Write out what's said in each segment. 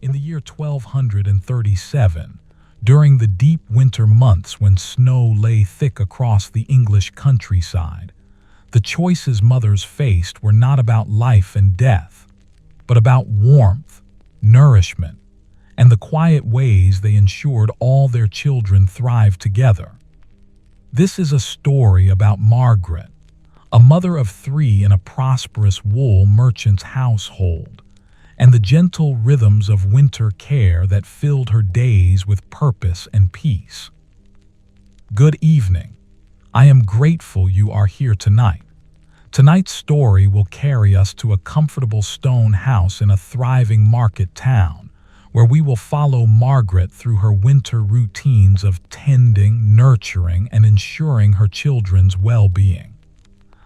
In the year 1237, during the deep winter months when snow lay thick across the English countryside, the choices mothers faced were not about life and death, but about warmth, nourishment, and the quiet ways they ensured all their children thrived together. This is a story about Margaret, a mother of three in a prosperous wool merchant's household, and the gentle rhythms of winter care that filled her days with purpose and peace. Good evening. I am grateful you are here tonight. Tonight's story will carry us to a comfortable stone house in a thriving market town, where we will follow Margaret through her winter routines of tending, nurturing, and ensuring her children's well-being.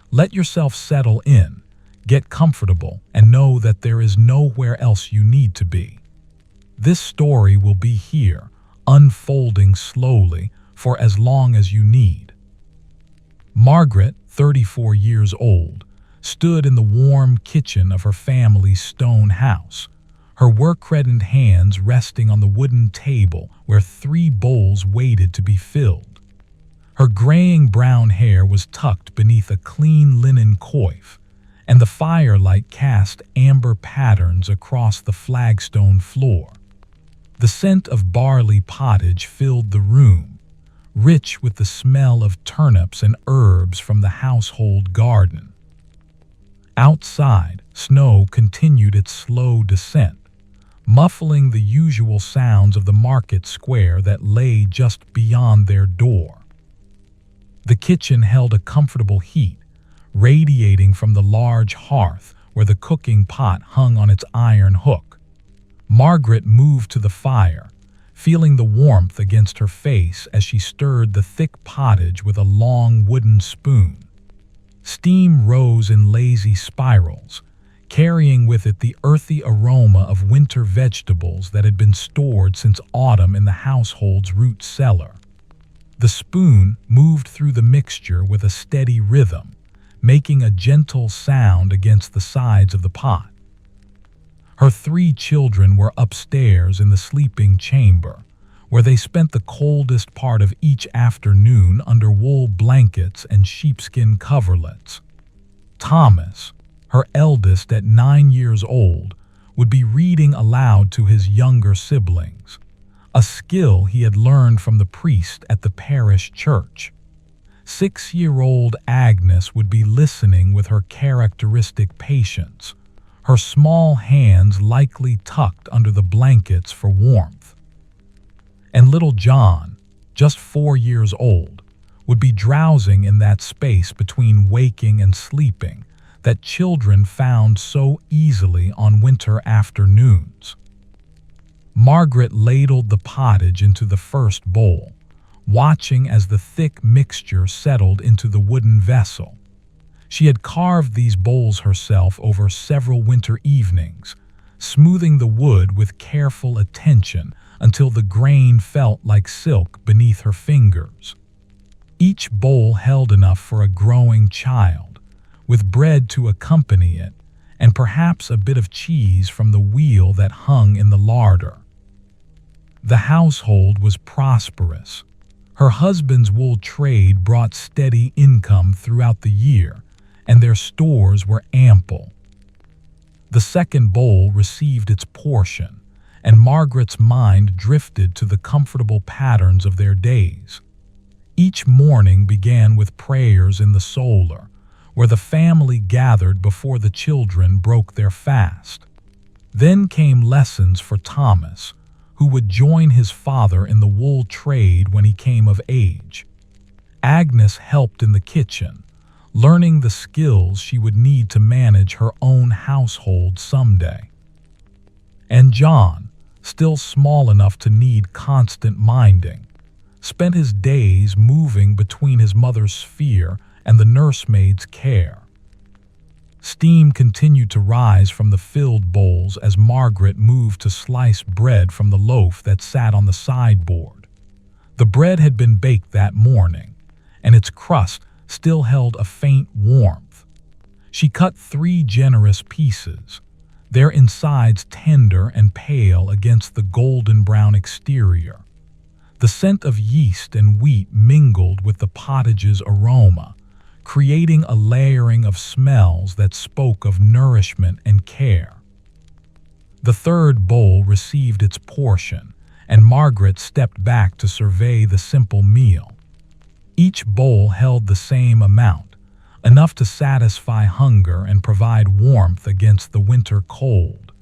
Let yourself settle in, get comfortable, and know that there is nowhere else you need to be. This story will be here, unfolding slowly for as long as you need. Margaret, 34 years old, stood in the warm kitchen of her family's stone house, her work-reddened hands resting on the wooden table where 3 bowls waited to be filled. Her graying brown hair was tucked beneath a clean linen coif, and the firelight cast amber patterns across the flagstone floor. The scent of barley pottage filled the room, rich with the smell of turnips and herbs from the household garden. Outside, snow continued its slow descent, muffling the usual sounds of the market square that lay just beyond their door. The kitchen held a comfortable heat, radiating from the large hearth where the cooking pot hung on its iron hook. Margaret moved to the fire, feeling the warmth against her face as she stirred the thick pottage with a long wooden spoon. Steam rose in lazy spirals, carrying with it the earthy aroma of winter vegetables that had been stored since autumn in the household's root cellar. The spoon moved through the mixture with a steady rhythm, making a gentle sound against the sides of the pot. Her 3 children were upstairs in the sleeping chamber, where they spent the coldest part of each afternoon under wool blankets and sheepskin coverlets. Thomas, her eldest at 9 years old, would be reading aloud to his younger siblings, a skill he had learned from the priest at the parish church. 6-year-old Agnes would be listening with her characteristic patience, her small hands likely tucked under the blankets for warmth. And little John, just 4 years old, would be drowsing in that space between waking and sleeping that children found so easily on winter afternoons. Margaret ladled the pottage into the first bowl, watching as the thick mixture settled into the wooden vessel. She had carved these bowls herself over several winter evenings, smoothing the wood with careful attention until the grain felt like silk beneath her fingers. Each bowl held enough for a growing child, with bread to accompany it, and perhaps a bit of cheese from the wheel that hung in the larder. The household was prosperous. Her husband's wool trade brought steady income throughout the year, and their stores were ample. The second bowl received its portion, and Margaret's mind drifted to the comfortable patterns of their days. Each morning began with prayers in the solar, where the family gathered before the children broke their fast. Then came lessons for Thomas, who would join his father in the wool trade when he came of age. Agnes helped in the kitchen, learning the skills she would need to manage her own household someday. And John, still small enough to need constant minding, spent his days moving between his mother's sphere and the nursemaid's care. Steam continued to rise from the filled bowls as Margaret moved to slice bread from the loaf that sat on the sideboard. The bread had been baked that morning, and its crust still held a faint warmth. She cut 3 generous pieces, their insides tender and pale against the golden-brown exterior. The scent of yeast and wheat mingled with the pottage's aroma, creating a layering of smells that spoke of nourishment and care. The third bowl received its portion, and Margaret stepped back to survey the simple meal. Each bowl held the same amount, enough to satisfy hunger and provide warmth against the winter cold.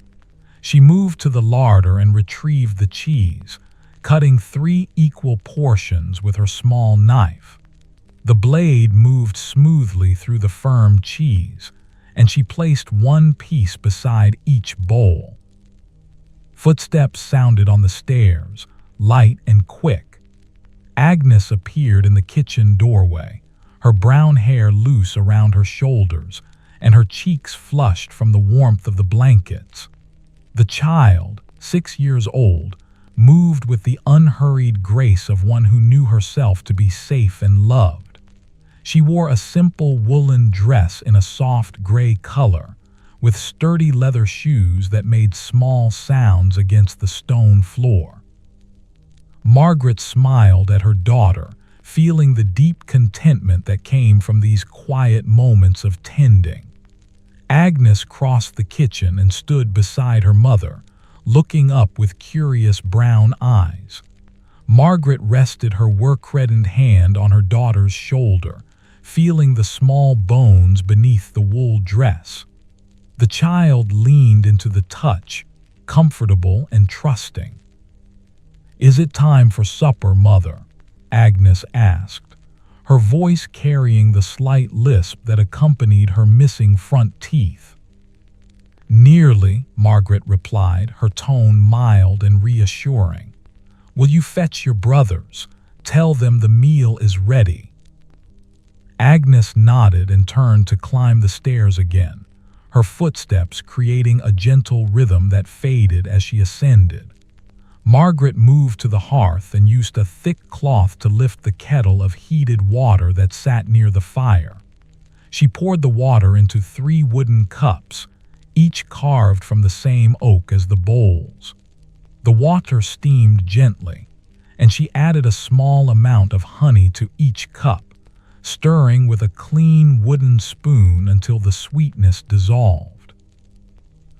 She moved to the larder and retrieved the cheese, cutting 3 equal portions with her small knife. The blade moved smoothly through the firm cheese, and she placed 1 piece beside each bowl. Footsteps sounded on the stairs, light and quick. Agnes appeared in the kitchen doorway, her brown hair loose around her shoulders, and her cheeks flushed from the warmth of the blankets. The child, 6 years old, moved with the unhurried grace of one who knew herself to be safe and loved. She wore a simple woolen dress in a soft gray color, with sturdy leather shoes that made small sounds against the stone floor. Margaret smiled at her daughter, feeling the deep contentment that came from these quiet moments of tending. Agnes crossed the kitchen and stood beside her mother, looking up with curious brown eyes. Margaret rested her work-reddened hand on her daughter's shoulder, feeling the small bones beneath the wool dress. The child leaned into the touch, comfortable and trusting. "Is it time for supper, Mother?" Agnes asked, her voice carrying the slight lisp that accompanied her missing front teeth. "Nearly," Margaret replied, her tone mild and reassuring. "Will you fetch your brothers? Tell them the meal is ready." Agnes nodded and turned to climb the stairs again, her footsteps creating a gentle rhythm that faded as she ascended. Margaret moved to the hearth and used a thick cloth to lift the kettle of heated water that sat near the fire. She poured the water into 3 wooden cups, each carved from the same oak as the bowls. The water steamed gently, and she added a small amount of honey to each cup, stirring with a clean wooden spoon until the sweetness dissolved.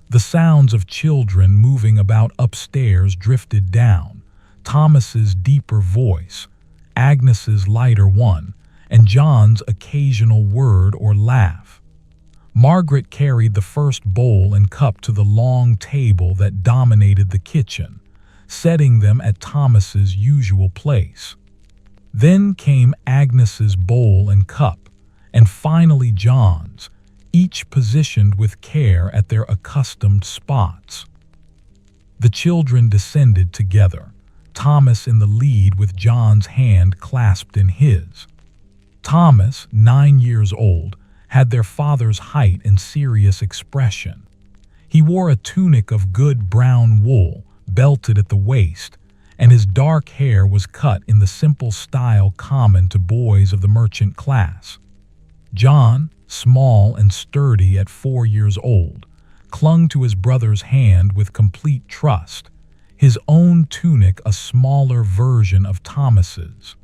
The sounds of children moving about upstairs drifted down, Thomas's deeper voice, Agnes's lighter one, and John's occasional word or laugh. Margaret carried the first bowl and cup to the long table that dominated the kitchen, setting them at Thomas's usual place. Then came Agnes's bowl and cup, and finally John's, each positioned with care at their accustomed spots. The children descended together, Thomas in the lead with John's hand clasped in his. Thomas, 9 years old, had their father's height and serious expression. He wore a tunic of good brown wool, belted at the waist, and his dark hair was cut in the simple style common to boys of the merchant class. John, small and sturdy at 4 years old, clung to his brother's hand with complete trust, his own tunic a smaller version of Thomas's.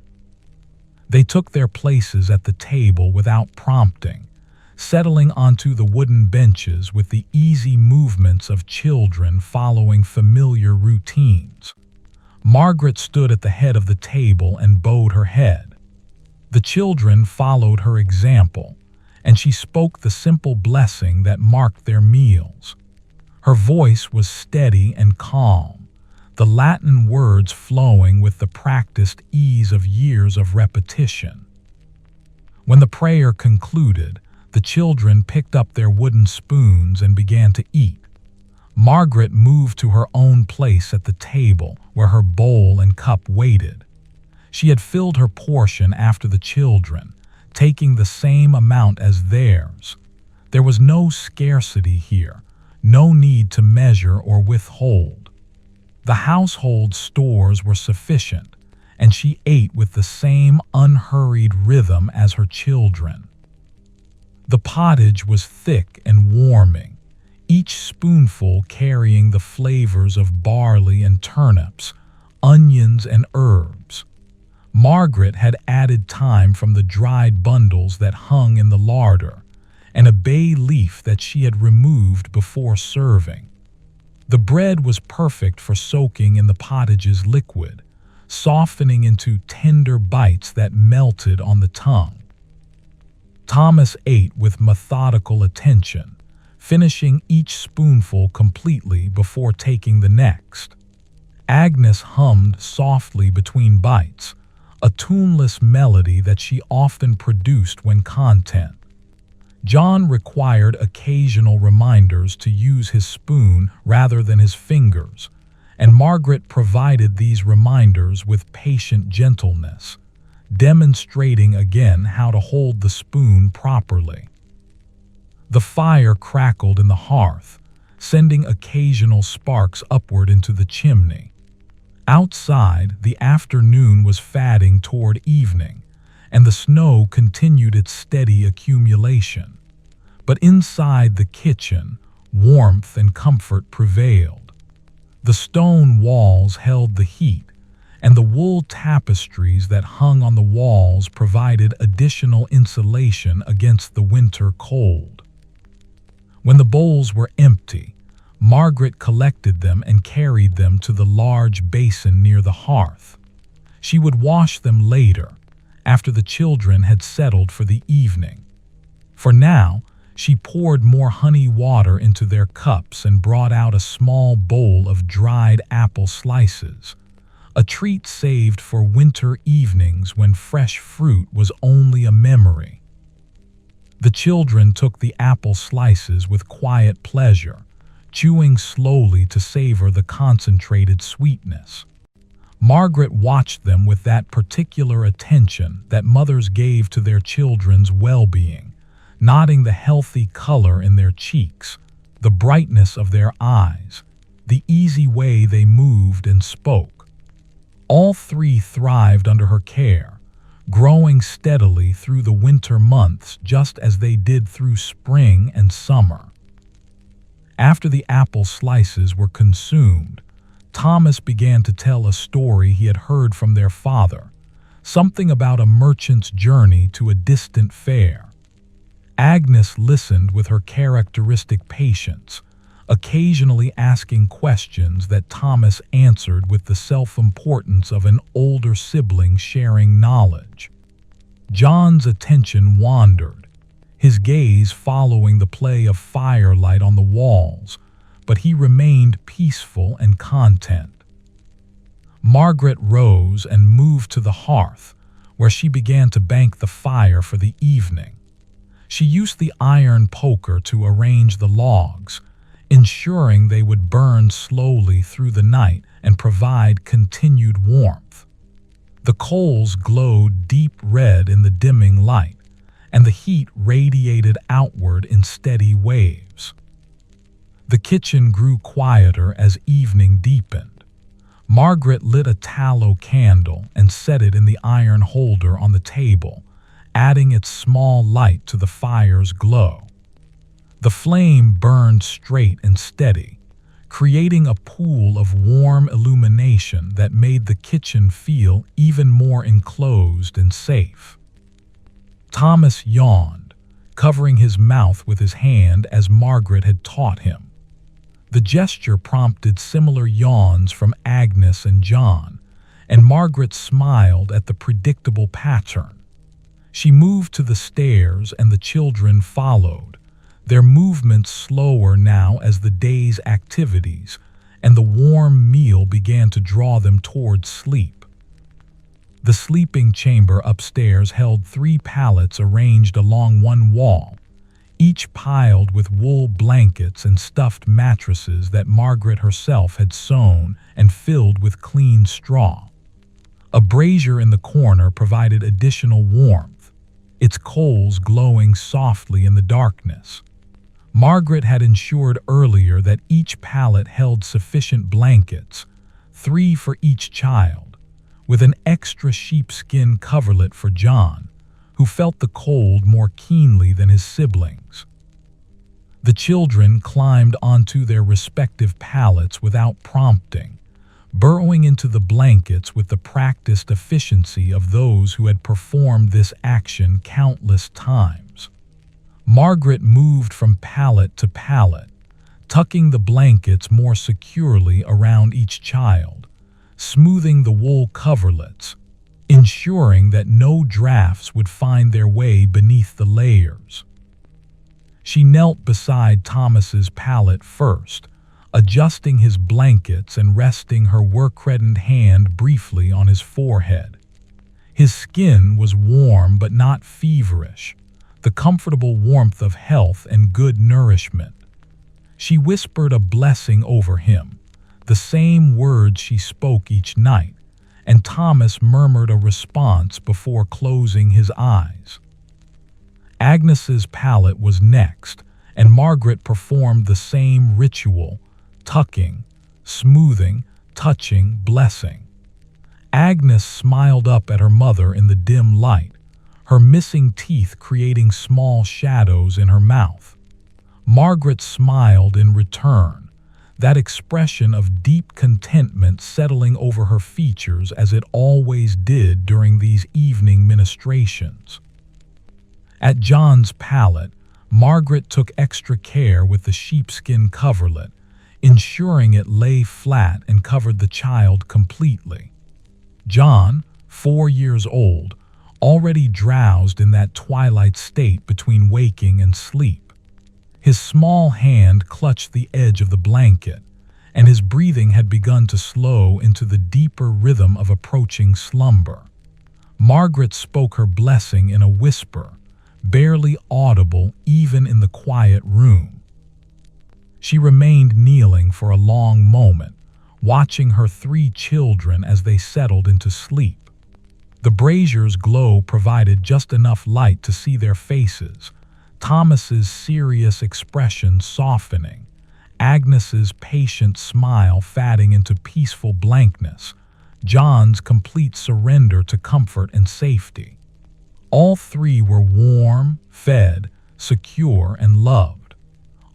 They took their places at the table without prompting, settling onto the wooden benches with the easy movements of children following familiar routines. Margaret stood at the head of the table and bowed her head. The children followed her example, and she spoke the simple blessing that marked their meals. Her voice was steady and calm, the Latin words flowing with the practiced ease of years of repetition. When the prayer concluded, the children picked up their wooden spoons and began to eat. Margaret moved to her own place at the table where her bowl and cup waited. She had filled her portion after the children, taking the same amount as theirs. There was no scarcity here, no need to measure or withhold. The household stores were sufficient, and she ate with the same unhurried rhythm as her children. The pottage was thick and warming, each spoonful carrying the flavors of barley and turnips, onions and herbs. Margaret had added thyme from the dried bundles that hung in the larder, and a bay leaf that she had removed before serving. The bread was perfect for soaking in the pottage's liquid, softening into tender bites that melted on the tongue. Thomas ate with methodical attention, finishing each spoonful completely before taking the next. Agnes hummed softly between bites, a tuneless melody that she often produced when content. John required occasional reminders to use his spoon rather than his fingers, and Margaret provided these reminders with patient gentleness, demonstrating again how to hold the spoon properly. The fire crackled in the hearth, sending occasional sparks upward into the chimney. Outside, the afternoon was fading toward evening, and the snow continued its steady accumulation. But inside the kitchen, warmth and comfort prevailed. The stone walls held the heat, and the wool tapestries that hung on the walls provided additional insulation against the winter cold. When the bowls were empty, Margaret collected them and carried them to the large basin near the hearth. She would wash them later, after the children had settled for the evening. For now, she poured more honey water into their cups and brought out a small bowl of dried apple slices, a treat saved for winter evenings when fresh fruit was only a memory. The children took the apple slices with quiet pleasure, chewing slowly to savor the concentrated sweetness. Margaret watched them with that particular attention that mothers gave to their children's well-being, noting the healthy color in their cheeks, the brightness of their eyes, the easy way they moved and spoke. All three thrived under her care, growing steadily through the winter months just as they did through spring and summer. After the apple slices were consumed, Thomas began to tell a story he had heard from their father, something about a merchant's journey to a distant fair. Agnes listened with her characteristic patience, occasionally asking questions that Thomas answered with the self-importance of an older sibling sharing knowledge. John's attention wandered, his gaze following the play of firelight on the walls, but he remained peaceful and content. Margaret rose and moved to the hearth, where she began to bank the fire for the evening. She used the iron poker to arrange the logs, ensuring they would burn slowly through the night and provide continued warmth. The coals glowed deep red in the dimming light, and the heat radiated outward in steady waves. The kitchen grew quieter as evening deepened. Margaret lit a tallow candle and set it in the iron holder on the table, adding its small light to the fire's glow. The flame burned straight and steady, creating a pool of warm illumination that made the kitchen feel even more enclosed and safe. Thomas yawned, covering his mouth with his hand as Margaret had taught him. The gesture prompted similar yawns from Agnes and John, and Margaret smiled at the predictable pattern. She moved to the stairs and the children followed, their movements slower now as the day's activities and the warm meal began to draw them towards sleep. The sleeping chamber upstairs held 3 pallets arranged along one wall, each piled with wool blankets and stuffed mattresses that Margaret herself had sewn and filled with clean straw. A brazier in the corner provided additional warmth, its coals glowing softly in the darkness. Margaret had ensured earlier that each pallet held sufficient blankets, 3 for each child, with an extra sheepskin coverlet for John, who felt the cold more keenly than his siblings. The children climbed onto their respective pallets without prompting, burrowing into the blankets with the practiced efficiency of those who had performed this action countless times. Margaret moved from pallet to pallet, tucking the blankets more securely around each child, smoothing the wool coverlets, ensuring that no drafts would find their way beneath the layers. She knelt beside Thomas's pallet first, adjusting his blankets and resting her work-reddened hand briefly on his forehead. His skin was warm but not feverish, the comfortable warmth of health and good nourishment. She whispered a blessing over him, the same words she spoke each night, and Thomas murmured a response before closing his eyes. Agnes's pallet was next, and Margaret performed the same ritual, tucking, smoothing, touching, blessing. Agnes smiled up at her mother in the dim light, her missing teeth creating small shadows in her mouth. Margaret smiled in return, that expression of deep contentment settling over her features as it always did during these evening ministrations. At John's pallet, Margaret took extra care with the sheepskin coverlet, ensuring it lay flat and covered the child completely. John, 4 years old, already drowsed in that twilight state between waking and sleep. His small hand clutched the edge of the blanket, and his breathing had begun to slow into the deeper rhythm of approaching slumber. Margaret spoke her blessing in a whisper, barely audible even in the quiet room. She remained kneeling for a long moment, watching her 3 children as they settled into sleep. The brazier's glow provided just enough light to see their faces, Thomas's serious expression softening, Agnes's patient smile fading into peaceful blankness, John's complete surrender to comfort and safety. All 3 were warm, fed, secure, and loved.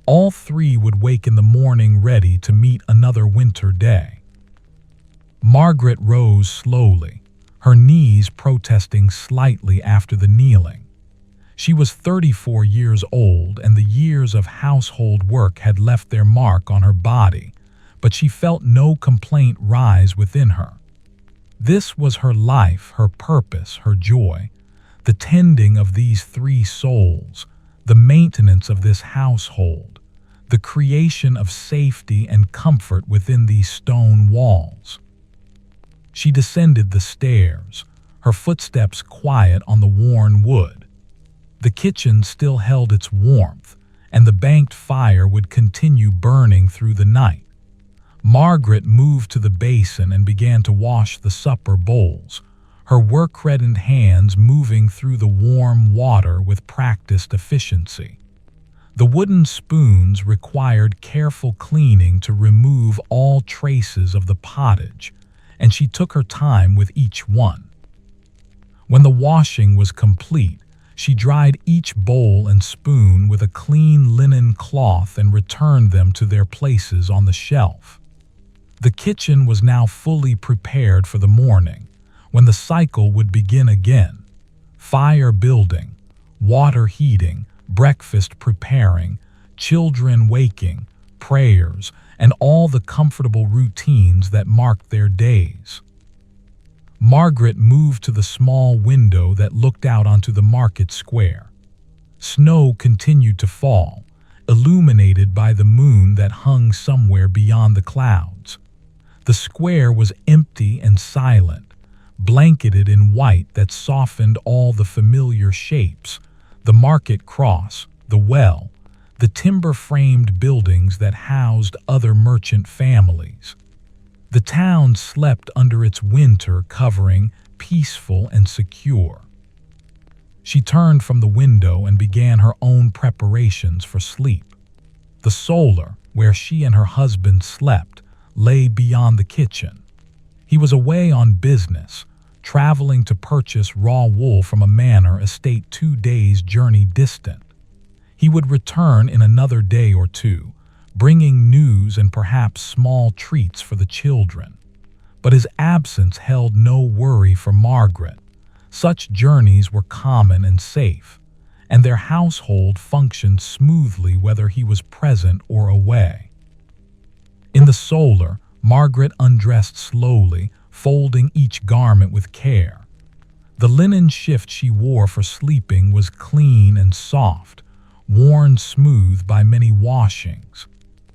All 3 would wake in the morning ready to meet another winter day. Margaret rose slowly, her knees protesting slightly after the kneeling. She was 34 years old, and the years of household work had left their mark on her body, but she felt no complaint rise within her. This was her life, her purpose, her joy. The tending of these 3 souls, the maintenance of this household, the creation of safety and comfort within these stone walls. She descended the stairs, her footsteps quiet on the worn wood. The kitchen still held its warmth, and the banked fire would continue burning through the night. Margaret moved to the basin and began to wash the supper bowls, her work-reddened hands moving through the warm water with practiced efficiency. The wooden spoons required careful cleaning to remove all traces of the pottage, and she took her time with each one. When the washing was complete, she dried each bowl and spoon with a clean linen cloth and returned them to their places on the shelf. The kitchen was now fully prepared for the morning, when the cycle would begin again. Fire building, water heating, breakfast preparing, children waking, prayers, and all the comfortable routines that marked their days. Margaret moved to the small window that looked out onto the market square. Snow continued to fall, illuminated by the moon that hung somewhere beyond the clouds. The square was empty and silent, blanketed in white that softened all the familiar shapes, the market cross, the well, the timber-framed buildings that housed other merchant families. The town slept under its winter covering, peaceful and secure. She turned from the window and began her own preparations for sleep. The solar, where she and her husband slept, lay beyond the kitchen. He was away on business, traveling to purchase raw wool from a manor estate 2 days' journey distant. He would return in another day or two, bringing news and perhaps small treats for the children. But his absence held no worry for Margaret. Such journeys were common and safe, and their household functioned smoothly whether he was present or away. In the solar, Margaret undressed slowly, folding each garment with care. The linen shift she wore for sleeping was clean and soft, worn smooth by many washings.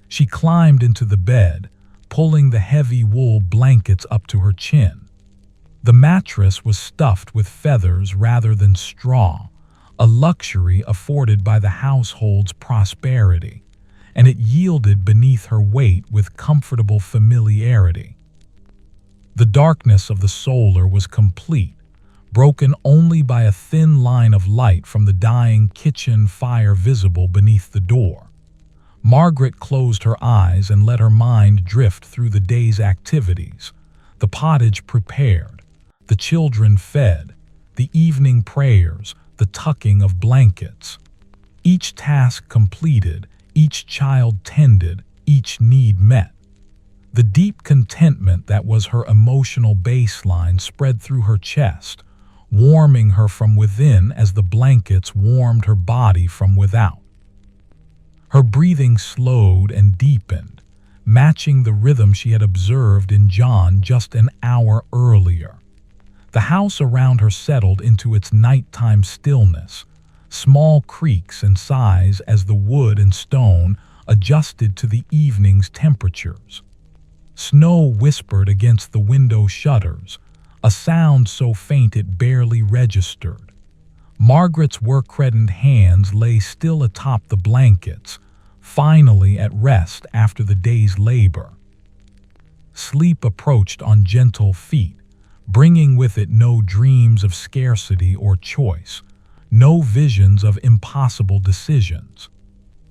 She climbed into the bed, pulling the heavy wool blankets up to her chin. The mattress was stuffed with feathers rather than straw, a luxury afforded by the household's prosperity, and it yielded beneath her weight with comfortable familiarity. The darkness of the solar was complete, broken only by a thin line of light from the dying kitchen fire visible beneath the door. Margaret closed her eyes and let her mind drift through the day's activities. The pottage prepared, the children fed, the evening prayers, the tucking of blankets. Each task completed, each child tended, each need met. The deep contentment that was her emotional baseline spread through her chest, warming her from within as the blankets warmed her body from without. Her breathing slowed and deepened, matching the rhythm she had observed in John just an hour earlier. The house around her settled into its nighttime stillness, small creaks and sighs as the wood and stone adjusted to the evening's temperatures. Snow whispered against the window shutters, a sound so faint it barely registered. Margaret's work-reddened hands lay still atop the blankets, finally at rest after the day's labor. Sleep approached on gentle feet, bringing with it no dreams of scarcity or choice, no visions of impossible decisions.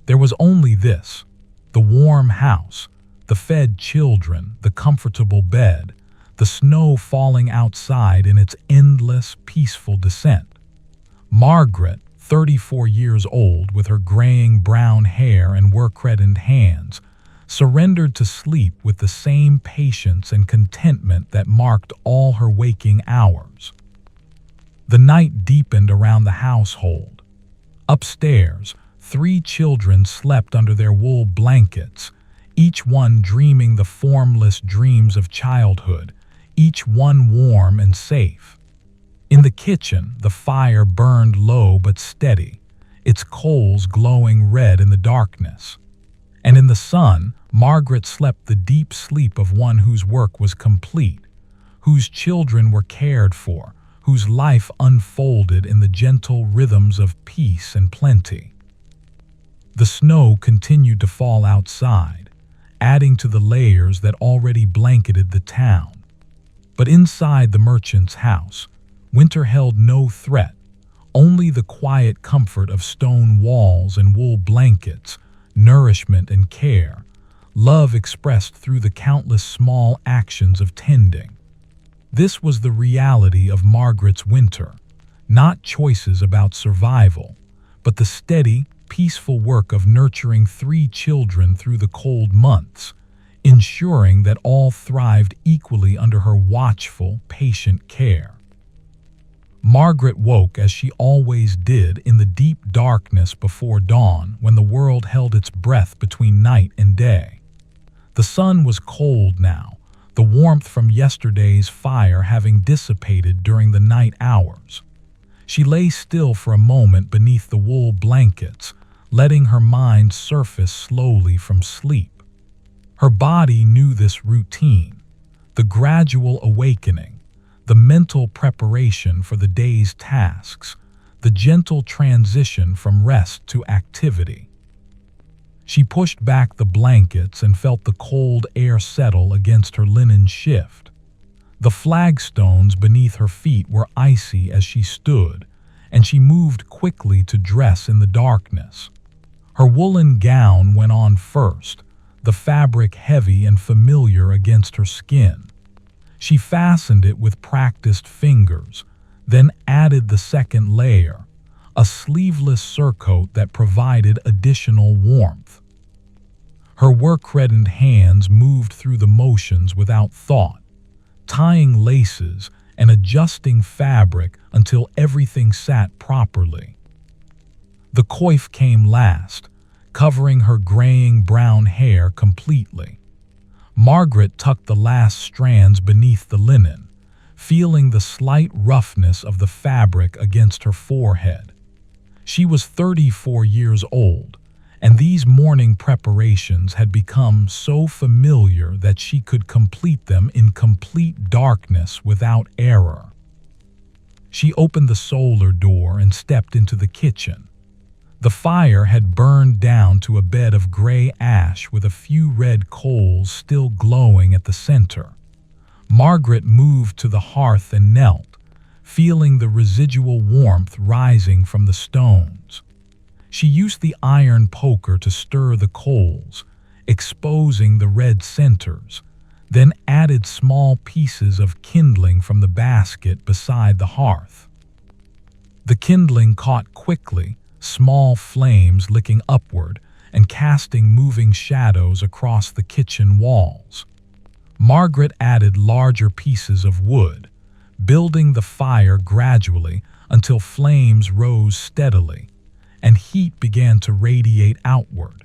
There was only this: the warm house, the fed children, the comfortable bed, the snow falling outside in its endless, peaceful descent. Margaret, 34 years old, with her graying brown hair and work-reddened hands, surrendered to sleep with the same patience and contentment that marked all her waking hours. The night deepened around the household. Upstairs, 3 children slept under their wool blankets, each one dreaming the formless dreams of childhood, each one warm and safe. In the kitchen, the fire burned low but steady, its coals glowing red in the darkness. And in the sun, Margaret slept the deep sleep of one whose work was complete, whose children were cared for, whose life unfolded in the gentle rhythms of peace and plenty. The snow continued to fall outside, adding to the layers that already blanketed the town. But inside the merchant's house, winter held no threat, only the quiet comfort of stone walls and wool blankets, nourishment and care, love expressed through the countless small actions of tending. This was the reality of Margaret's winter, not choices about survival, but the steady, peaceful work of nurturing 3 children through the cold months, ensuring that all thrived equally under her watchful, patient care. Margaret woke as she always did in the deep darkness before dawn, when the world held its breath between night and day. The sun was cold now, the warmth from yesterday's fire having dissipated during the night hours. She lay still for a moment beneath the wool blankets, letting her mind surface slowly from sleep. Her body knew this routine, the gradual awakening, the mental preparation for the day's tasks, the gentle transition from rest to activity. She pushed back the blankets and felt the cold air settle against her linen shift. The flagstones beneath her feet were icy as she stood, and she moved quickly to dress in the darkness. Her woolen gown went on first, the fabric heavy and familiar against her skin. She fastened it with practiced fingers, then added the second layer, a sleeveless surcoat that provided additional warmth. Her work-reddened hands moved through the motions without thought, tying laces and adjusting fabric until everything sat properly. The coif came last, covering her graying brown hair completely. Margaret tucked the last strands beneath the linen, feeling the slight roughness of the fabric against her forehead. She was 34 years old, and these morning preparations had become so familiar that she could complete them in complete darkness without error. She opened the solar door and stepped into the kitchen. The fire had burned down to a bed of gray ash with a few red coals still glowing at the center. Margaret moved to the hearth and knelt, feeling the residual warmth rising from the stones. She used the iron poker to stir the coals, exposing the red centers, then added small pieces of kindling from the basket beside the hearth. The kindling caught quickly, small flames licking upward and casting moving shadows across the kitchen walls. Margaret added larger pieces of wood, building the fire gradually until flames rose steadily, and heat began to radiate outward.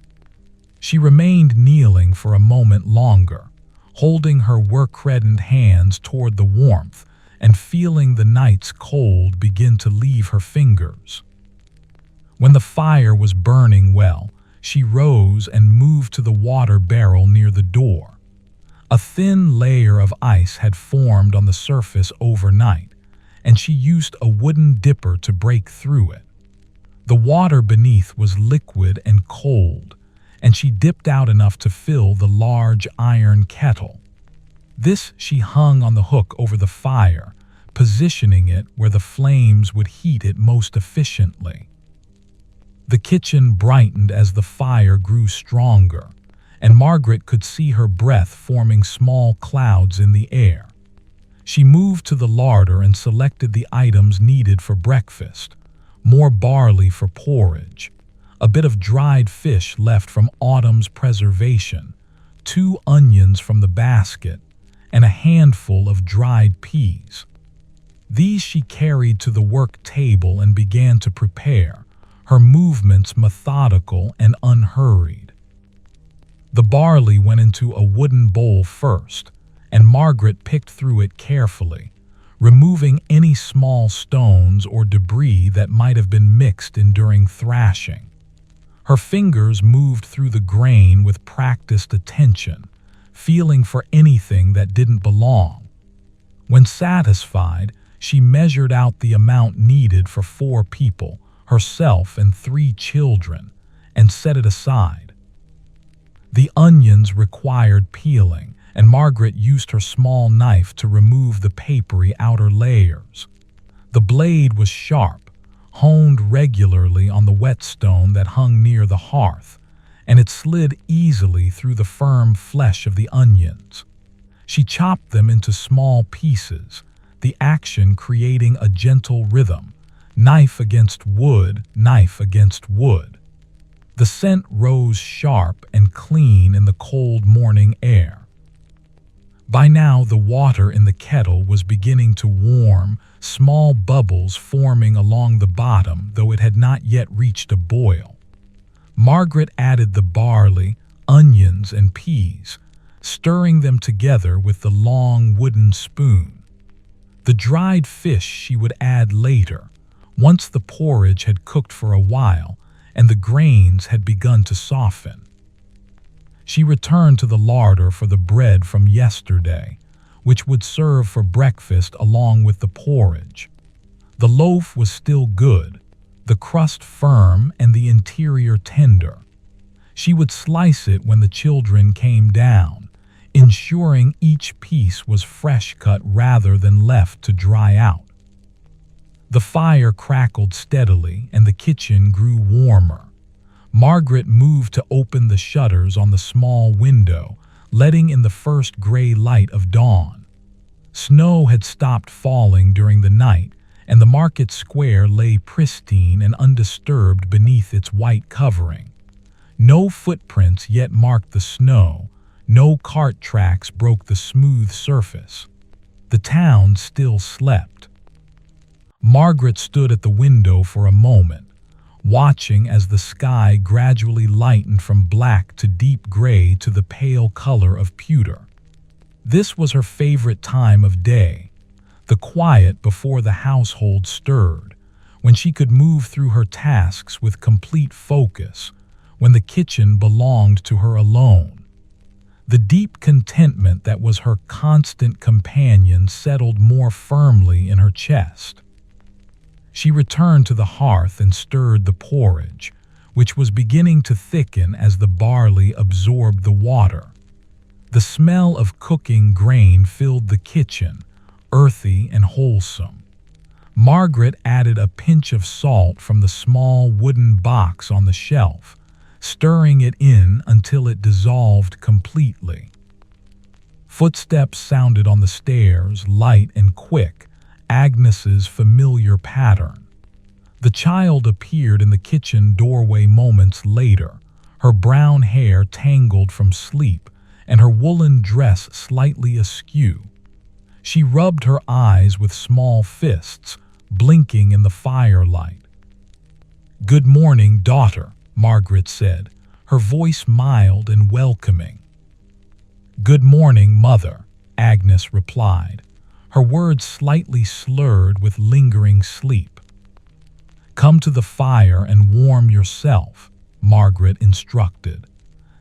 She remained kneeling for a moment longer, holding her work-reddened hands toward the warmth and feeling the night's cold begin to leave her fingers. When the fire was burning well, she rose and moved to the water barrel near the door. A thin layer of ice had formed on the surface overnight, and she used a wooden dipper to break through it. The water beneath was liquid and cold, and she dipped out enough to fill the large iron kettle. This she hung on the hook over the fire, positioning it where the flames would heat it most efficiently. The kitchen brightened as the fire grew stronger, and Margaret could see her breath forming small clouds in the air. She moved to the larder and selected the items needed for breakfast: more barley for porridge, a bit of dried fish left from autumn's preservation, 2 onions from the basket, and a handful of dried peas. These she carried to the work table and began to prepare, her movements methodical and unhurried. The barley went into a wooden bowl first, and Margaret picked through it carefully, removing any small stones or debris that might have been mixed in during thrashing. Her fingers moved through the grain with practiced attention, feeling for anything that didn't belong. When satisfied, she measured out the amount needed for 4 people, herself and 3 children, and set it aside. The onions required peeling, and Margaret used her small knife to remove the papery outer layers. The blade was sharp, honed regularly on the whetstone that hung near the hearth, and it slid easily through the firm flesh of the onions. She chopped them into small pieces, the action creating a gentle rhythm, knife against wood, knife against wood. The scent rose sharp and clean in the cold morning air. By now, the water in the kettle was beginning to warm, small bubbles forming along the bottom, though it had not yet reached a boil. Margaret added the barley, onions, and peas, stirring them together with the long wooden spoon. The dried fish she would add later, once the porridge had cooked for a while and the grains had begun to soften. She returned to the larder for the bread from yesterday, which would serve for breakfast along with the porridge. The loaf was still good, the crust firm and the interior tender. She would slice it when the children came down, ensuring each piece was fresh cut rather than left to dry out. The fire crackled steadily and the kitchen grew warmer. Margaret moved to open the shutters on the small window, letting in the first gray light of dawn. Snow had stopped falling during the night, and the market square lay pristine and undisturbed beneath its white covering. No footprints yet marked the snow, no cart tracks broke the smooth surface. The town still slept. Margaret stood at the window for a moment, watching as the sky gradually lightened from black to deep gray to the pale color of pewter. This was her favorite time of day, the quiet before the household stirred, when she could move through her tasks with complete focus, when the kitchen belonged to her alone. The deep contentment that was her constant companion settled more firmly in her chest. She returned to the hearth and stirred the porridge, which was beginning to thicken as the barley absorbed the water. The smell of cooking grain filled the kitchen, earthy and wholesome. Margaret added a pinch of salt from the small wooden box on the shelf, stirring it in until it dissolved completely. Footsteps sounded on the stairs, light and quick, Agnes's familiar pattern. The child appeared in the kitchen doorway moments later, her brown hair tangled from sleep and her woolen dress slightly askew. She rubbed her eyes with small fists, blinking in the firelight. "Good morning, daughter," Margaret said, her voice mild and welcoming. "Good morning, mother," Agnes replied, her words slightly slurred with lingering sleep. "Come to the fire and warm yourself," Margaret instructed.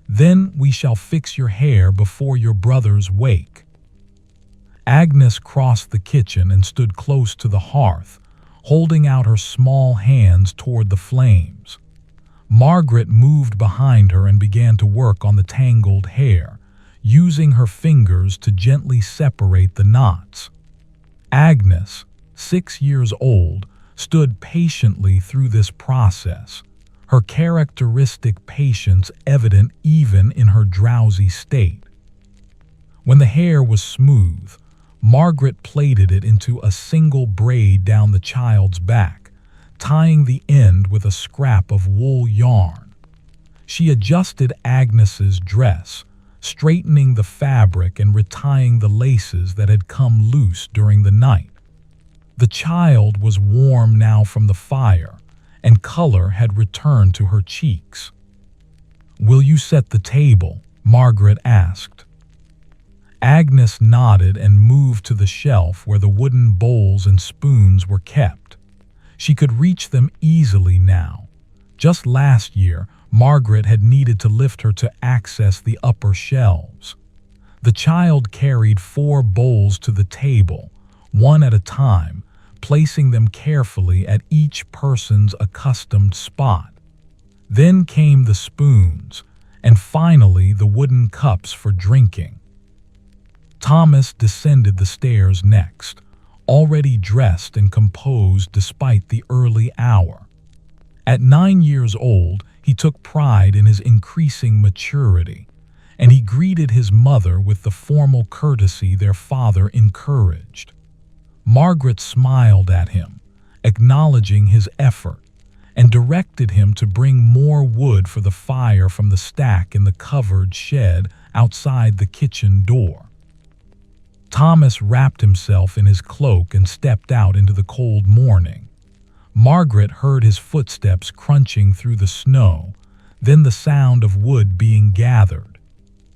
"Then we shall fix your hair before your brothers wake." Agnes crossed the kitchen and stood close to the hearth, holding out her small hands toward the flames. Margaret moved behind her and began to work on the tangled hair, using her fingers to gently separate the knots. Agnes, 6 years old, stood patiently through this process, her characteristic patience evident even in her drowsy state. When the hair was smooth, Margaret plaited it into a single braid down the child's back, tying the end with a scrap of wool yarn. She adjusted Agnes's dress, straightening the fabric and retying the laces that had come loose during the night. The child was warm now from the fire, and color had returned to her cheeks. "Will you set the table?" Margaret asked. Agnes nodded and moved to the shelf where the wooden bowls and spoons were kept. She could reach them easily now. Just last year, Margaret had needed to lift her to access the upper shelves. The child carried 4 bowls to the table, one at a time, placing them carefully at each person's accustomed spot. Then came the spoons, and finally the wooden cups for drinking. Thomas descended the stairs next, already dressed and composed despite the early hour. At 9 years old, he took pride in his increasing maturity, and he greeted his mother with the formal courtesy their father encouraged. Margaret smiled at him, acknowledging his effort, and directed him to bring more wood for the fire from the stack in the covered shed outside the kitchen door. Thomas wrapped himself in his cloak and stepped out into the cold morning. Margaret heard his footsteps crunching through the snow, then the sound of wood being gathered.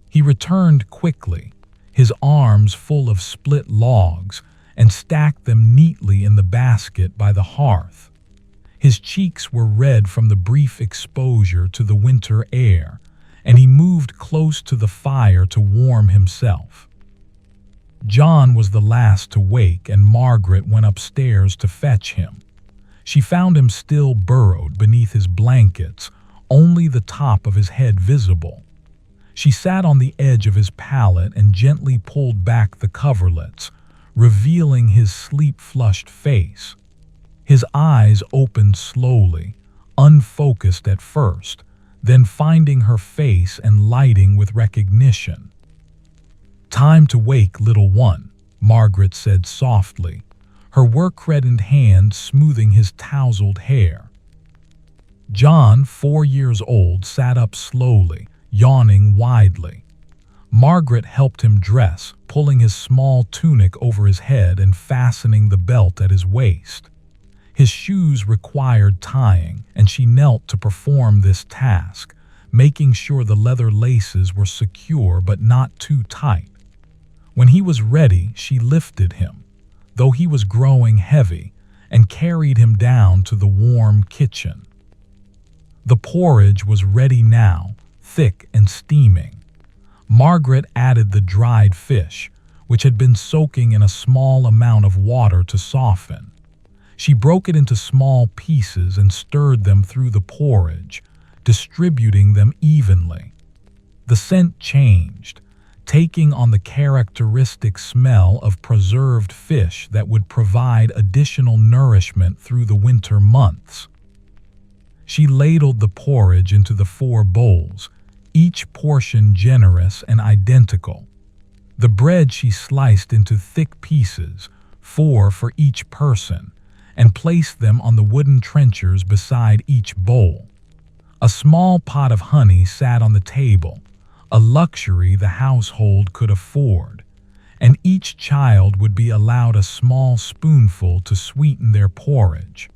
He returned quickly, his arms full of split logs, and stacked them neatly in the basket by the hearth. His cheeks were red from the brief exposure to the winter air, and he moved close to the fire to warm himself. John was the last to wake, and Margaret went upstairs to fetch him. She found him still burrowed beneath his blankets, only the top of his head visible. She sat on the edge of his pallet and gently pulled back the coverlets, revealing his sleep-flushed face. His eyes opened slowly, unfocused at first, then finding her face and lighting with recognition. "Time to wake, little one," Margaret said softly, her work-reddened hand smoothing his tousled hair. John, 4 years old, sat up slowly, yawning widely. Margaret helped him dress, pulling his small tunic over his head and fastening the belt at his waist. His shoes required tying, and she knelt to perform this task, making sure the leather laces were secure but not too tight. When he was ready, she lifted him, though he was growing heavy, and carried him down to the warm kitchen. The porridge was ready now, thick and steaming. Margaret added the dried fish, which had been soaking in a small amount of water to soften. She broke it into small pieces and stirred them through the porridge, distributing them evenly. The scent changed, taking on the characteristic smell of preserved fish that would provide additional nourishment through the winter months. She ladled the porridge into the 4 bowls, each portion generous and identical. The bread she sliced into thick pieces, 4 for each person, and placed them on the wooden trenchers beside each bowl. A small pot of honey sat on the table, a luxury the household could afford, and each child would be allowed a small spoonful to sweeten their porridge.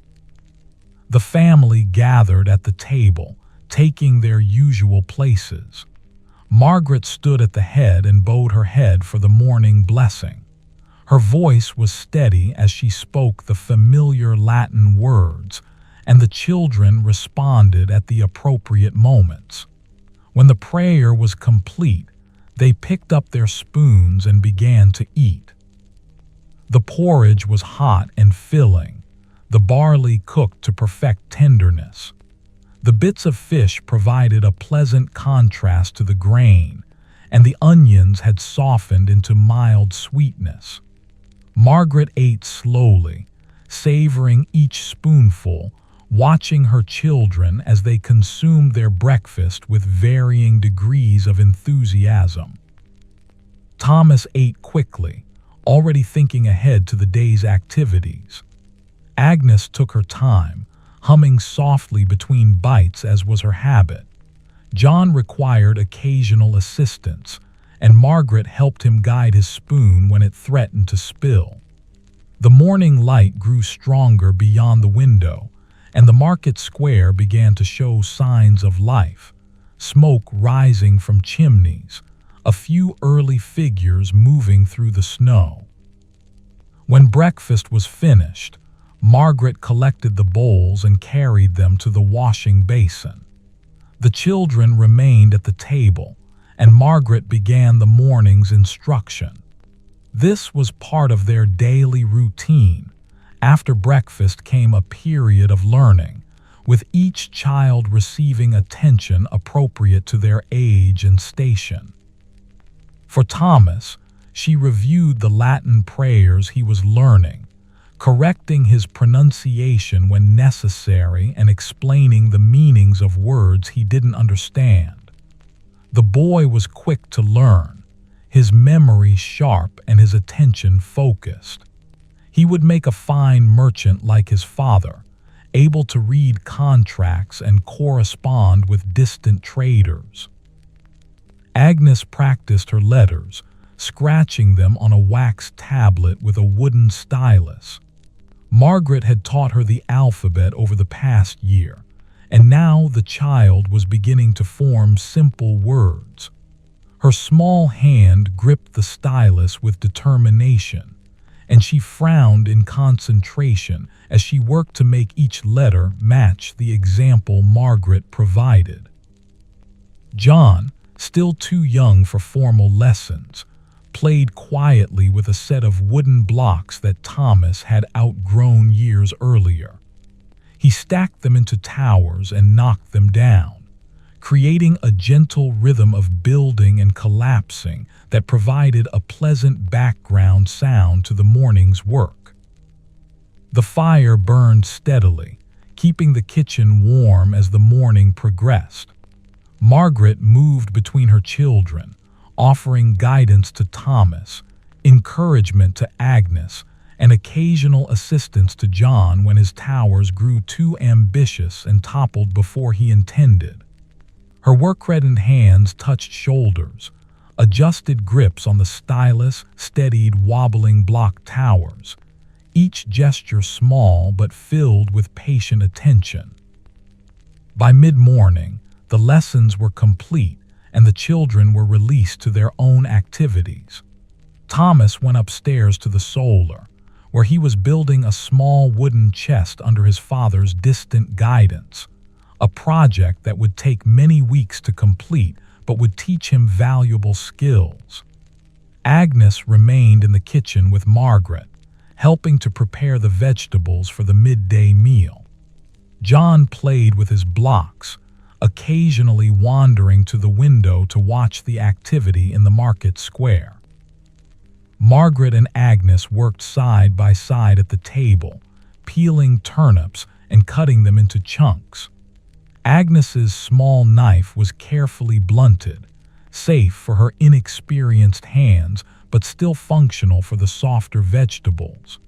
The family gathered at the table, taking their usual places. Margaret stood at the head and bowed her head for the morning blessing. Her voice was steady as she spoke the familiar Latin words, and the children responded at the appropriate moments. When the prayer was complete, they picked up their spoons and began to eat. The porridge was hot and filling, the barley cooked to perfect tenderness. The bits of fish provided a pleasant contrast to the grain, and the onions had softened into mild sweetness. Margaret ate slowly, savoring each spoonful, watching her children as they consumed their breakfast with varying degrees of enthusiasm. Thomas ate quickly, already thinking ahead to the day's activities. Agnes took her time, humming softly between bites as was her habit. John required occasional assistance, and Margaret helped him guide his spoon when it threatened to spill. The morning light grew stronger beyond the window, and the market square began to show signs of life, smoke rising from chimneys, a few early figures moving through the snow. When breakfast was finished, Margaret collected the bowls and carried them to the washing basin. The children remained at the table, and Margaret began the morning's instruction. This was part of their daily routine. After breakfast came a period of learning, with each child receiving attention appropriate to their age and station. For Thomas, she reviewed the Latin prayers he was learning, correcting his pronunciation when necessary and explaining the meanings of words he didn't understand. The boy was quick to learn, his memory sharp and his attention focused. He would make a fine merchant like his father, able to read contracts and correspond with distant traders. Agnes practiced her letters, scratching them on a wax tablet with a wooden stylus. Margaret had taught her the alphabet over the past year, and now the child was beginning to form simple words. Her small hand gripped the stylus with determination, and she frowned in concentration as she worked to make each letter match the example Margaret provided. John, still too young for formal lessons, played quietly with a set of wooden blocks that Thomas had outgrown years earlier. He stacked them into towers and knocked them down, creating a gentle rhythm of building and collapsing that provided a pleasant background sound to the morning's work. The fire burned steadily, keeping the kitchen warm as the morning progressed. Margaret moved between her children, offering guidance to Thomas, encouragement to Agnes, and occasional assistance to John when his towers grew too ambitious and toppled before he intended. Her work-reddened hands touched shoulders, adjusted grips on the stylus, steadied wobbling block towers, each gesture small but filled with patient attention. By mid-morning, the lessons were complete and the children were released to their own activities. Thomas went upstairs to the solar, where he was building a small wooden chest under his father's distant guidance, a project that would take many weeks to complete but would teach him valuable skills. Agnes remained in the kitchen with Margaret, helping to prepare the vegetables for the midday meal. John played with his blocks, occasionally wandering to the window to watch the activity in the market square. Margaret and Agnes worked side by side at the table, peeling turnips and cutting them into chunks. Agnes's small knife was carefully blunted, safe for her inexperienced hands but still functional for the softer vegetables.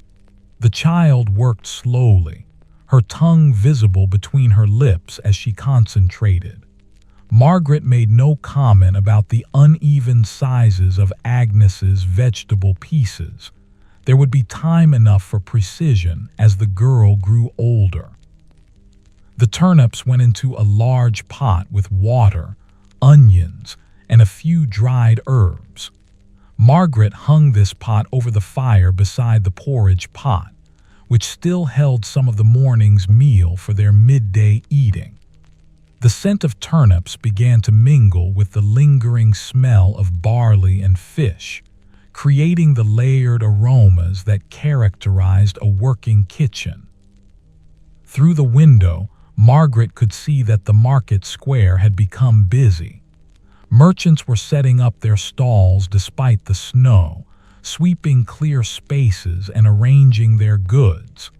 The child worked slowly, her tongue visible between her lips as she concentrated. Margaret made no comment about the uneven sizes of Agnes's vegetable pieces. There would be time enough for precision as the girl grew older. The turnips went into a large pot with water, onions, and a few dried herbs. Margaret hung this pot over the fire beside the porridge pot, which still held some of the morning's meal for their midday eating. The scent of turnips began to mingle with the lingering smell of barley and fish, creating the layered aromas that characterized a working kitchen. Through the window, Margaret could see that the market square had become busy. Merchants were setting up their stalls despite the snow, sweeping clear spaces and arranging their goods.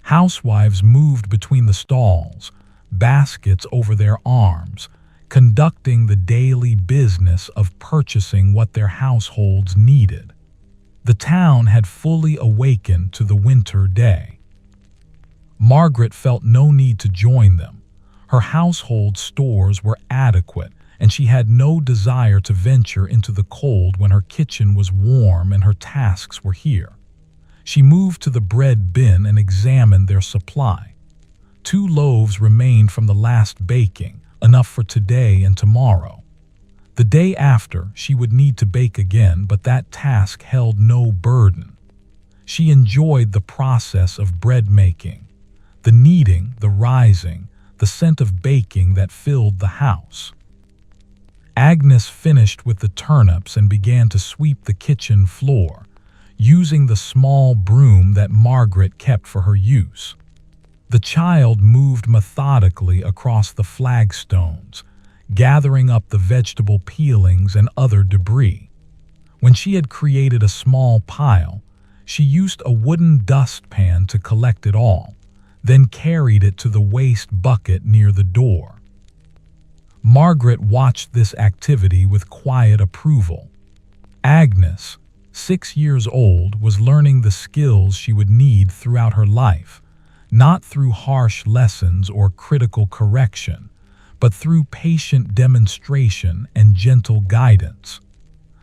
Housewives moved between the stalls, baskets over their arms, conducting the daily business of purchasing what their households needed. The town had fully awakened to the winter day. Margaret felt no need to join them. Her household stores were adequate, and she had no desire to venture into the cold when her kitchen was warm and her tasks were here. She moved to the bread bin and examined their supply. 2 loaves remained from the last baking, enough for today and tomorrow. The day after, she would need to bake again, but that task held no burden. She enjoyed the process of bread making, the kneading, the rising, the scent of baking that filled the house. Agnes finished with the turnips and began to sweep the kitchen floor, using the small broom that Margaret kept for her use. The child moved methodically across the flagstones, gathering up the vegetable peelings and other debris. When she had created a small pile, she used a wooden dustpan to collect it all, then carried it to the waste bucket near the door. Margaret watched this activity with quiet approval. Agnes, 6 years old, was learning the skills she would need throughout her life, not through harsh lessons or critical correction, but through patient demonstration and gentle guidance.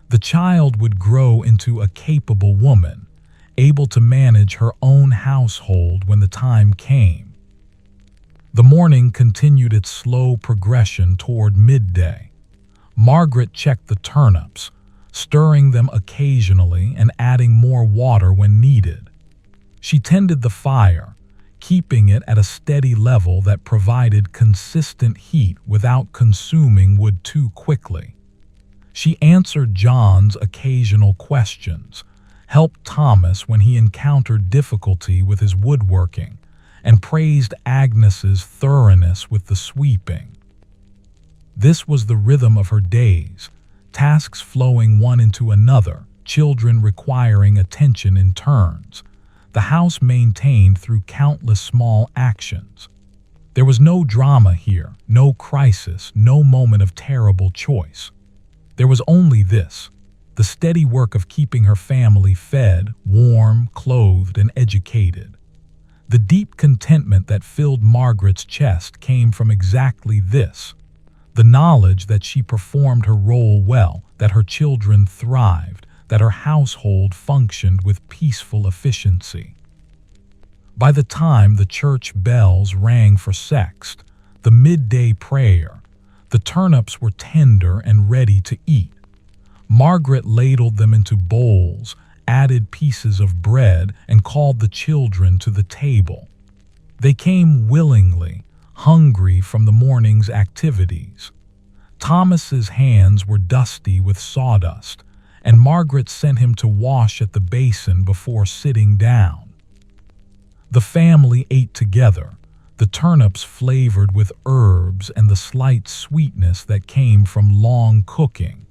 The child would grow into a capable woman, able to manage her own household when the time came. The morning continued its slow progression toward midday. Margaret checked the turnips, stirring them occasionally and adding more water when needed. She tended the fire, keeping it at a steady level that provided consistent heat without consuming wood too quickly. She answered John's occasional questions, helped Thomas when he encountered difficulty with his woodworking, and praised Agnes's thoroughness with the sweeping. This was the rhythm of her days, tasks flowing one into another, children requiring attention in turns, the house maintained through countless small actions. There was no drama here, no crisis, no moment of terrible choice. There was only this: the steady work of keeping her family fed, warm, clothed, educated. The deep contentment that filled Margaret's chest came from exactly this: the knowledge that she performed her role well, that her children thrived, that her household functioned with peaceful efficiency. By the time the church bells rang for sext, the midday prayer, the turnips were tender and ready to eat. Margaret ladled them into bowls, added pieces of bread, and called the children to the table. They came willingly, hungry from the morning's activities. Thomas's hands were dusty with sawdust, and Margaret sent him to wash at the basin before sitting down. The family ate together, the turnips flavored with herbs and the slight sweetness that came from long cooking.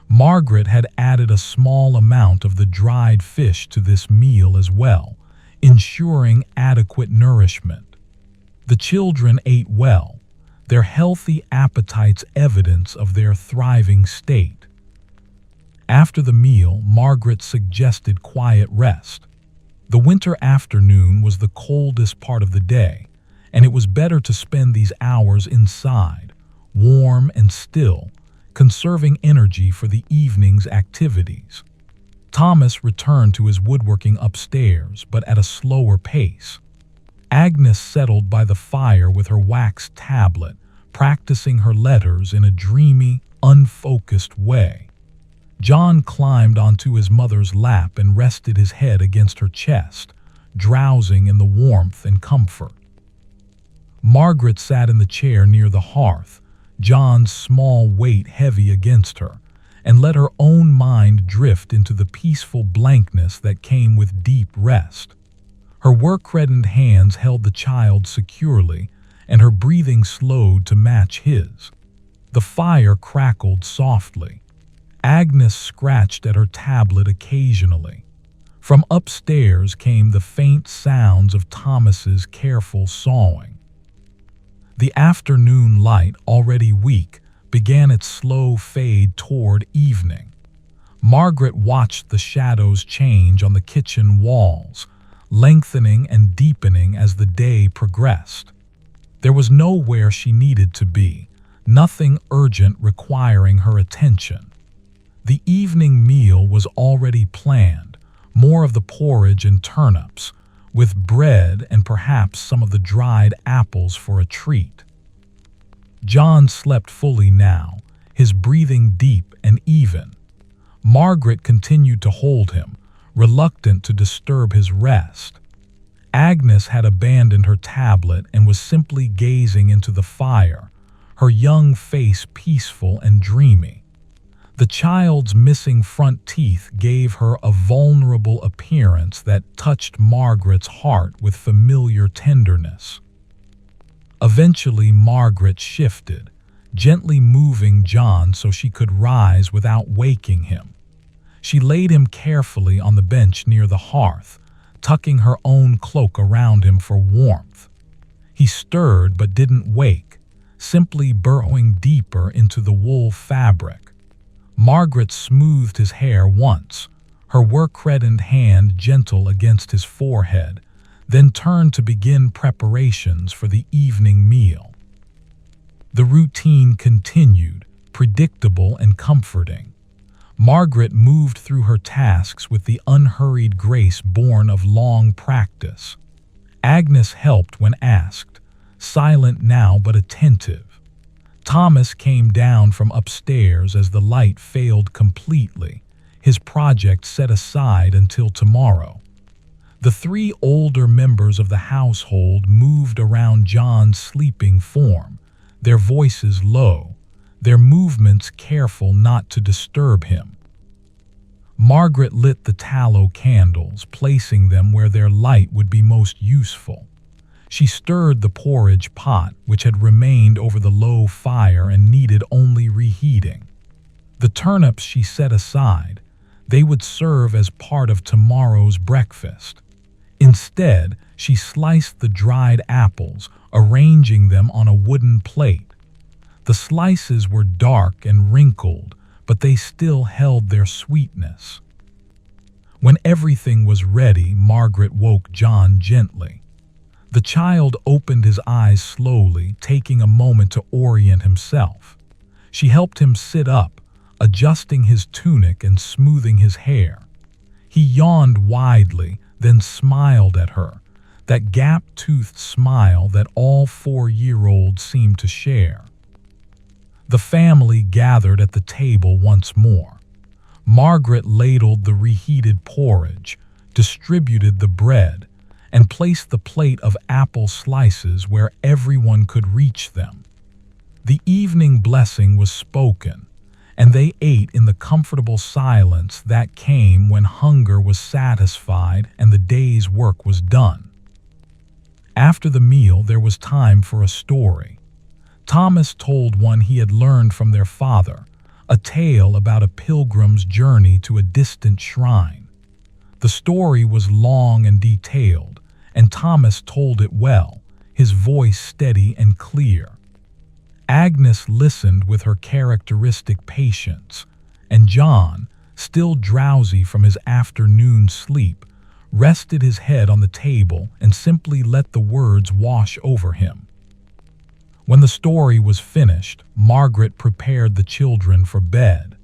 Margaret had added a small amount of the dried fish to this meal as well, ensuring adequate nourishment. The children ate well, their healthy appetites evidence of their thriving state. After the meal, Margaret suggested quiet rest. The winter afternoon was the coldest part of the day, and it was better to spend these hours inside, warm and still, conserving energy for the evening's activities. Thomas returned to his woodworking upstairs, but at a slower pace. Agnes settled by the fire with her wax tablet, practicing her letters in a dreamy, unfocused way. John climbed onto his mother's lap and rested his head against her chest, drowsing in the warmth and comfort. Margaret sat in the chair near the hearth, John's small weight heavy against her, and let her own mind drift into the peaceful blankness that came with deep rest. Her work-reddened hands held the child securely, and her breathing slowed to match his. The fire crackled softly. Agnes scratched at her tablet occasionally. From upstairs came the faint sounds of Thomas's careful sawing. The afternoon light, already weak, began its slow fade toward evening. Margaret watched the shadows change on the kitchen walls, lengthening and deepening as the day progressed. There was nowhere she needed to be, nothing urgent requiring her attention. The evening meal was already planned, more of the porridge and turnips, with bread and perhaps some of the dried apples for a treat. John slept fully now, his breathing deep and even. Margaret continued to hold him, reluctant to disturb his rest. Agnes had abandoned her tablet and was simply gazing into the fire, her young face peaceful and dreamy. The child's missing front teeth gave her a vulnerable appearance that touched Margaret's heart with familiar tenderness. Eventually, Margaret shifted, gently moving John so she could rise without waking him. She laid him carefully on the bench near the hearth, tucking her own cloak around him for warmth. He stirred but didn't wake, simply burrowing deeper into the wool fabric. Margaret smoothed his hair once, her work-reddened hand gentle against his forehead, then turned to begin preparations for the evening meal. The routine continued, predictable and comforting. Margaret moved through her tasks with the unhurried grace born of long practice. Agnes helped when asked, silent now but attentive. Thomas came down from upstairs as the light failed completely, his project set aside until tomorrow. The three older members of the household moved around John's sleeping form, their voices low, their movements careful not to disturb him. Margaret lit the tallow candles, placing them where their light would be most useful. She stirred the porridge pot, which had remained over the low fire and needed only reheating. The turnips she set aside. They would serve as part of tomorrow's breakfast. Instead, she sliced the dried apples, arranging them on a wooden plate. The slices were dark and wrinkled, but they still held their sweetness. When everything was ready, Margaret woke John gently. The child opened his eyes slowly, taking a moment to orient himself. She helped him sit up, adjusting his tunic and smoothing his hair. He yawned widely, then smiled at her, that gap-toothed smile that all 4-year-olds seemed to share. The family gathered at the table once more. Margaret ladled the reheated porridge, distributed the bread, and placed the plate of apple slices where everyone could reach them. The evening blessing was spoken, and they ate in the comfortable silence that came when hunger was satisfied and the day's work was done. After the meal, there was time for a story. Thomas told one he had learned from their father, a tale about a pilgrim's journey to a distant shrine. The story was long and detailed, and Thomas told it well, his voice steady and clear. Agnes listened with her characteristic patience, and John, still drowsy from his afternoon sleep, rested his head on the table and simply let the words wash over him. When the story was finished, Margaret prepared the children for bed.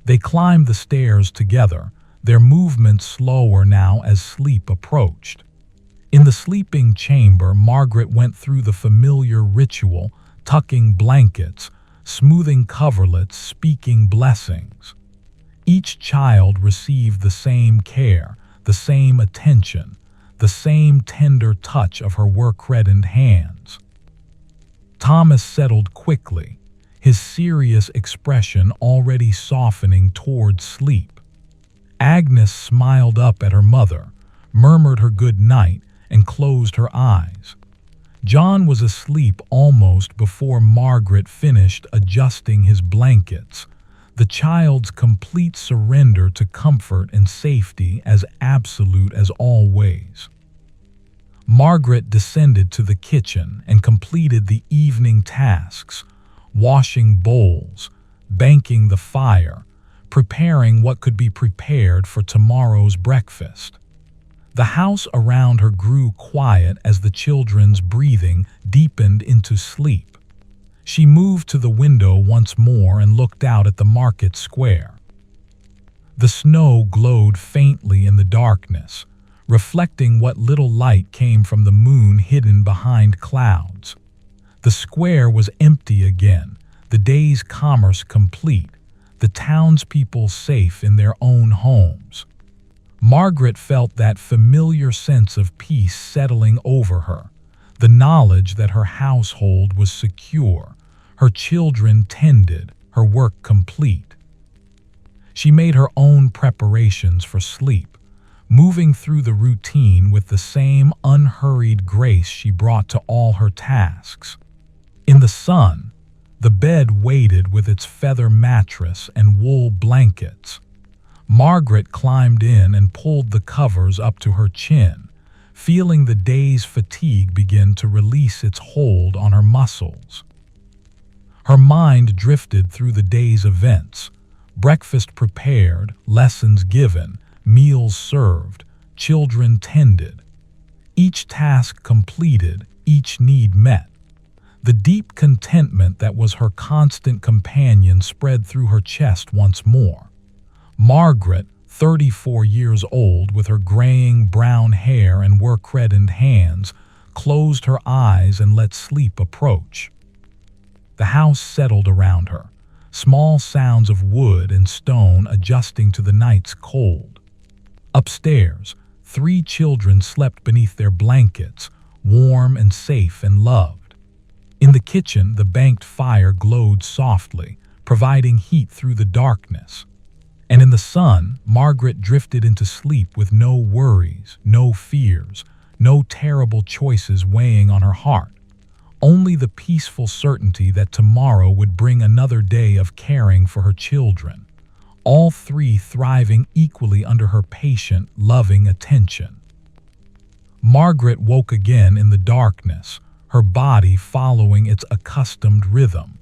They climbed the stairs together, their movements slower now as sleep approached. In the sleeping chamber, Margaret went through the familiar ritual, tucking blankets, smoothing coverlets, speaking blessings. Each child received the same care, the same attention, the same tender touch of her work-reddened hands. Thomas settled quickly, his serious expression already softening toward sleep. Agnes smiled up at her mother, murmured her good night, and closed her eyes. John was asleep almost before Margaret finished adjusting his blankets, the child's complete surrender to comfort and safety as absolute as always. Margaret descended to the kitchen and completed the evening tasks, washing bowls, banking the fire, preparing what could be prepared for tomorrow's breakfast. The house around her grew quiet as the children's breathing deepened into sleep. She moved to the window once more and looked out at the market square. The snow glowed faintly in the darkness, reflecting what little light came from the moon hidden behind clouds. The square was empty again, the day's commerce complete, the townspeople safe in their own homes. Margaret felt that familiar sense of peace settling over her, the knowledge that her household was secure, her children tended, her work complete. She made her own preparations for sleep, moving through the routine with the same unhurried grace she brought to all her tasks. In the sun, the bed waited with its feather mattress and wool blankets. Margaret climbed in and pulled the covers up to her chin, feeling the day's fatigue begin to release its hold on her muscles. Her mind drifted through the day's events, breakfast prepared, lessons given, meals served, children tended. Each task completed, each need met. The deep contentment that was her constant companion spread through her chest once more. Margaret, 34 years old, with her graying brown hair and work-reddened hands, closed her eyes and let sleep approach. The house settled around her, small sounds of wood and stone adjusting to the night's cold. Upstairs, 3 children slept beneath their blankets, warm and safe and loved. In the kitchen, the banked fire glowed softly, providing heat through the darkness. And in the sun, Margaret drifted into sleep with no worries, no fears, no terrible choices weighing on her heart. Only the peaceful certainty that tomorrow would bring another day of caring for her children, all 3 thriving equally under her patient, loving attention. Margaret woke again in the darkness, her body following its accustomed rhythm.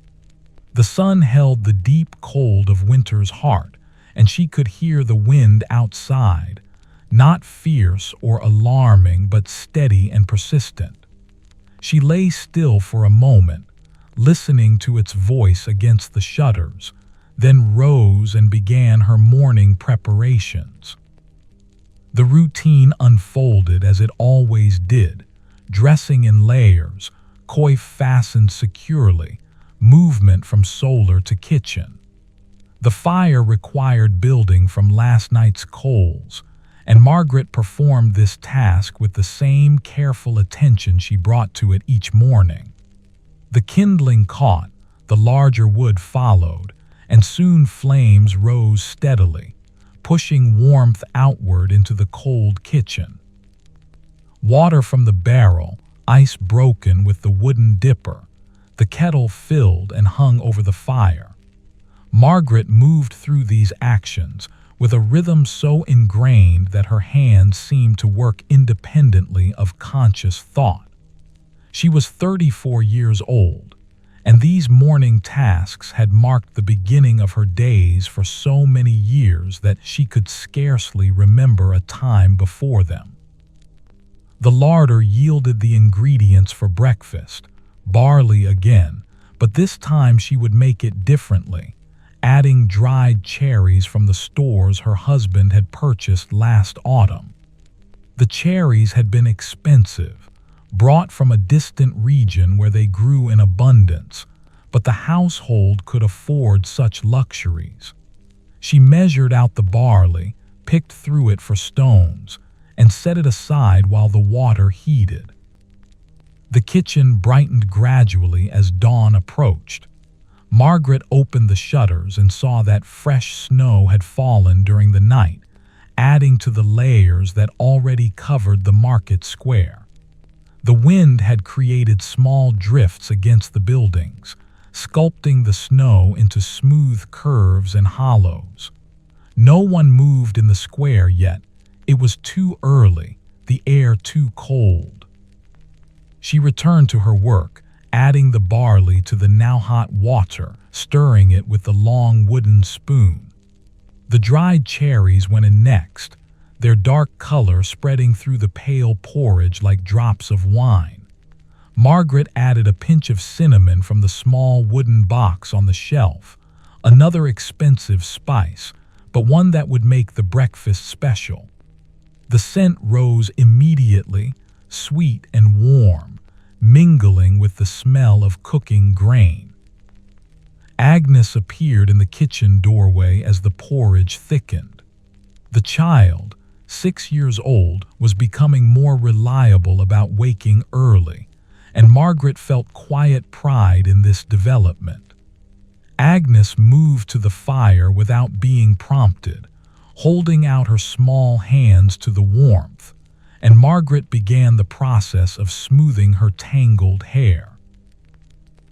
The sun held the deep cold of winter's heart, and she could hear the wind outside, not fierce or alarming, but steady and persistent. She lay still for a moment, listening to its voice against the shutters, then rose and began her morning preparations. The routine unfolded as it always did, dressing in layers, coif fastened securely, movement from solar to kitchen. The fire required building from last night's coals, and Margaret performed this task with the same careful attention she brought to it each morning. The kindling caught, the larger wood followed, and soon flames rose steadily, pushing warmth outward into the cold kitchen. Water from the barrel, ice broken with the wooden dipper, the kettle filled and hung over the fire. Margaret moved through these actions with a rhythm so ingrained that her hands seemed to work independently of conscious thought. She was 34 years old, and these morning tasks had marked the beginning of her days for so many years that she could scarcely remember a time before them. The larder yielded the ingredients for breakfast, barley again, but this time she would make it differently, adding dried cherries from the stores her husband had purchased last autumn. The cherries had been expensive, brought from a distant region where they grew in abundance, but the household could afford such luxuries. She measured out the barley, picked through it for stones, and set it aside while the water heated. The kitchen brightened gradually as dawn approached. Margaret opened the shutters and saw that fresh snow had fallen during the night, adding to the layers that already covered the market square. The wind had created small drifts against the buildings, sculpting the snow into smooth curves and hollows. No one moved in the square yet. It was too early, the air too cold. She returned to her work, adding the barley to the now hot water, stirring it with the long wooden spoon. The dried cherries went in next, their dark color spreading through the pale porridge like drops of wine. Margaret added a pinch of cinnamon from the small wooden box on the shelf, another expensive spice, but one that would make the breakfast special. The scent rose immediately, sweet and warm, mingling with the smell of cooking grain. Agnes appeared in the kitchen doorway as the porridge thickened. The child, 6 years old, was becoming more reliable about waking early, and Margaret felt quiet pride in this development. Agnes moved to the fire without being prompted, holding out her small hands to the warmth, and Margaret began the process of smoothing her tangled hair.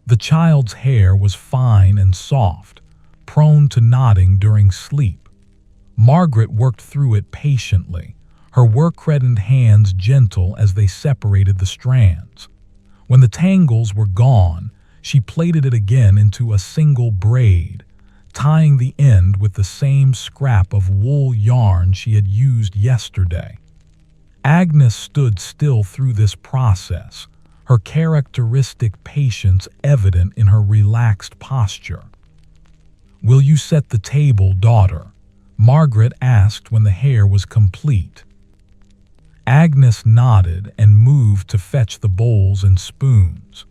The child's hair was fine and soft, prone to knotting during sleep. Margaret worked through it patiently, her work-reddened hands gentle as they separated the strands. When the tangles were gone, she plaited it again into a single braid, tying the end with the same scrap of wool yarn she had used yesterday. Agnes stood still through this process, her characteristic patience evident in her relaxed posture. "Will you set the table, daughter?" Margaret asked when the hair was complete. Agnes nodded and moved to fetch the bowls and spoons.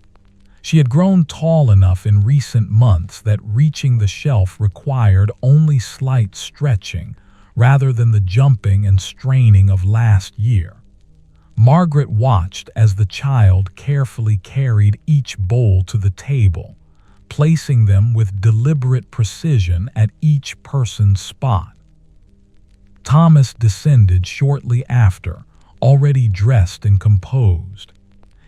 She had grown tall enough in recent months that reaching the shelf required only slight stretching rather than the jumping and straining of last year. Margaret watched as the child carefully carried each bowl to the table, placing them with deliberate precision at each person's spot. Thomas descended shortly after, already dressed and composed.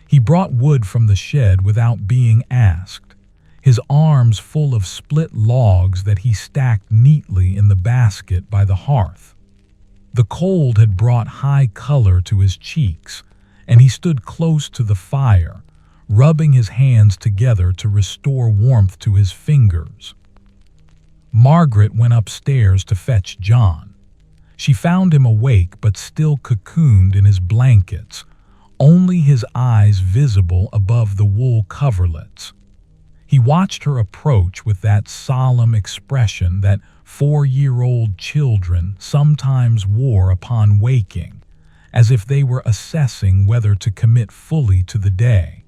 He brought wood from the shed without being asked, his arms full of split logs that he stacked neatly in the basket by the hearth. The cold had brought high color to his cheeks, and he stood close to the fire, rubbing his hands together to restore warmth to his fingers. Margaret went upstairs to fetch John. She found him awake but still cocooned in his blankets, only his eyes visible above the wool coverlets. He watched her approach with that solemn expression that 4-year-old children sometimes wore upon waking, as if they were assessing whether to commit fully to the day.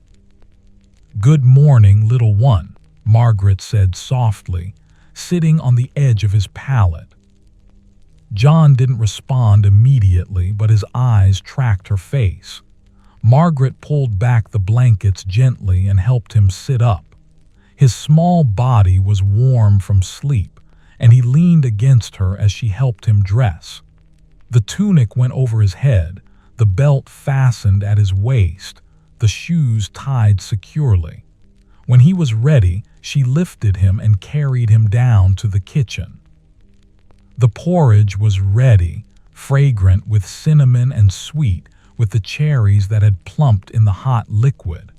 "Good morning, little one," Margaret said softly, sitting on the edge of his pallet. John didn't respond immediately, but his eyes tracked her face. Margaret pulled back the blankets gently and helped him sit up. His small body was warm from sleep, and he leaned against her as she helped him dress. The tunic went over his head, the belt fastened at his waist, the shoes tied securely. When he was ready, she lifted him and carried him down to the kitchen. The porridge was ready, fragrant with cinnamon and sweet with the cherries that had plumped in the hot liquid.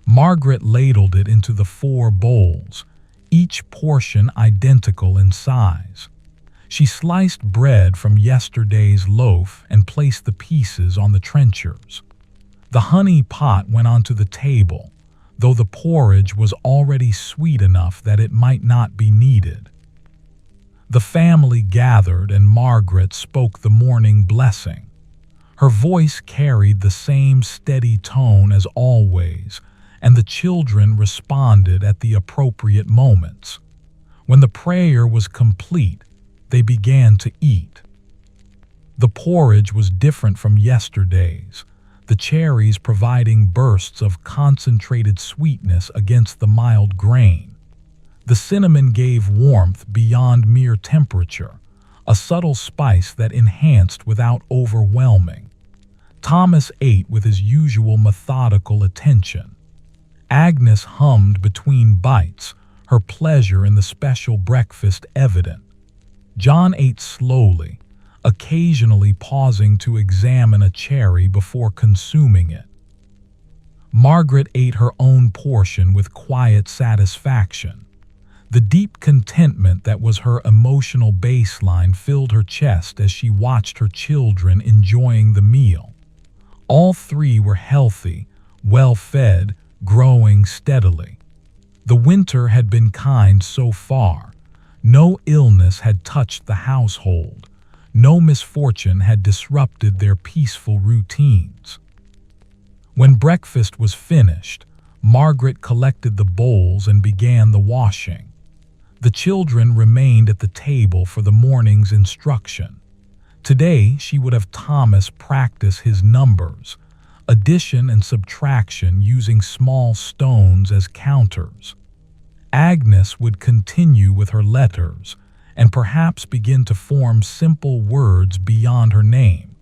Margaret ladled it into the 4 bowls, each portion identical in size. She sliced bread from yesterday's loaf and placed the pieces on the trenchers. The honey pot went onto the table, though the porridge was already sweet enough that it might not be needed. The family gathered and Margaret spoke the morning blessing. Her voice carried the same steady tone as always, and the children responded at the appropriate moments. When the prayer was complete, they began to eat. The porridge was different from yesterday's, the cherries providing bursts of concentrated sweetness against the mild grain. The cinnamon gave warmth beyond mere temperature, a subtle spice that enhanced without overwhelming. Thomas ate with his usual methodical attention. Agnes hummed between bites, her pleasure in the special breakfast evident. John ate slowly, occasionally pausing to examine a cherry before consuming it. Margaret ate her own portion with quiet satisfaction. The deep contentment that was her emotional baseline filled her chest as she watched her children enjoying the meal. All 3 were healthy, well-fed, growing steadily. The winter had been kind so far. No illness had touched the household. No misfortune had disrupted their peaceful routines. When breakfast was finished, Margaret collected the bowls and began the washing. The children remained at the table for the morning's instruction. Today, she would have Thomas practice his numbers, addition and subtraction using small stones as counters. Agnes would continue with her letters and perhaps begin to form simple words beyond her name.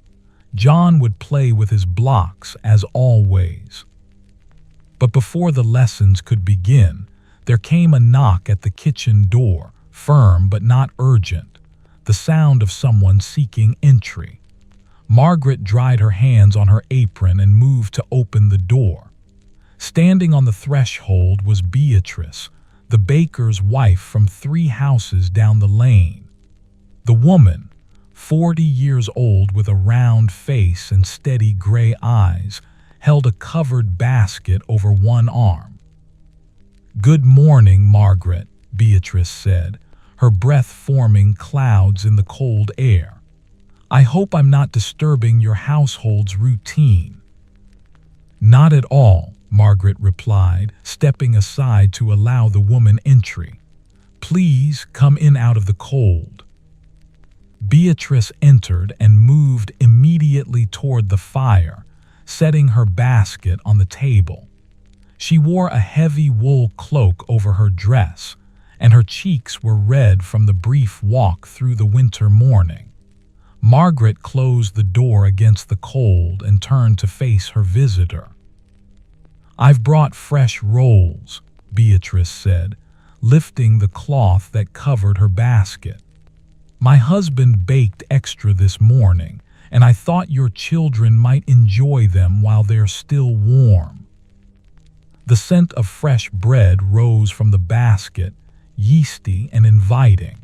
John would play with his blocks as always. But before the lessons could begin, there came a knock at the kitchen door, firm but not urgent, the sound of someone seeking entry. Margaret dried her hands on her apron and moved to open the door. Standing on the threshold was Beatrice, the baker's wife from 3 houses down the lane. The woman, 40 years old with a round face and steady gray eyes, held a covered basket over one arm. "Good morning, Margaret," Beatrice said, her breath forming clouds in the cold air. "I hope I'm not disturbing your household's routine." "Not at all," Margaret replied, stepping aside to allow the woman entry. "Please come in out of the cold." Beatrice entered and moved immediately toward the fire, setting her basket on the table. She wore a heavy wool cloak over her dress, and her cheeks were red from the brief walk through the winter morning. Margaret closed the door against the cold and turned to face her visitor. "I've brought fresh rolls," Beatrice said, lifting the cloth that covered her basket. "My husband baked extra this morning, and I thought your children might enjoy them while they're still warm." The scent of fresh bread rose from the basket, yeasty and inviting.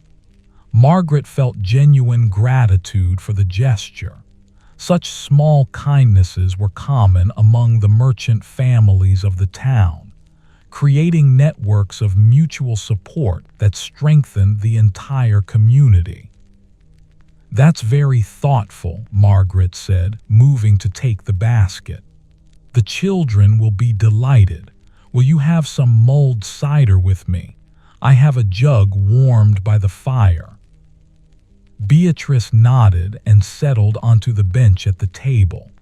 Margaret felt genuine gratitude for the gesture. Such small kindnesses were common among the merchant families of the town, creating networks of mutual support that strengthened the entire community. "That's very thoughtful," Margaret said, moving to take the basket. "The children will be delighted. Will you have some mulled cider with me? I have a jug warmed by the fire." Beatrice nodded and settled onto the bench at the table.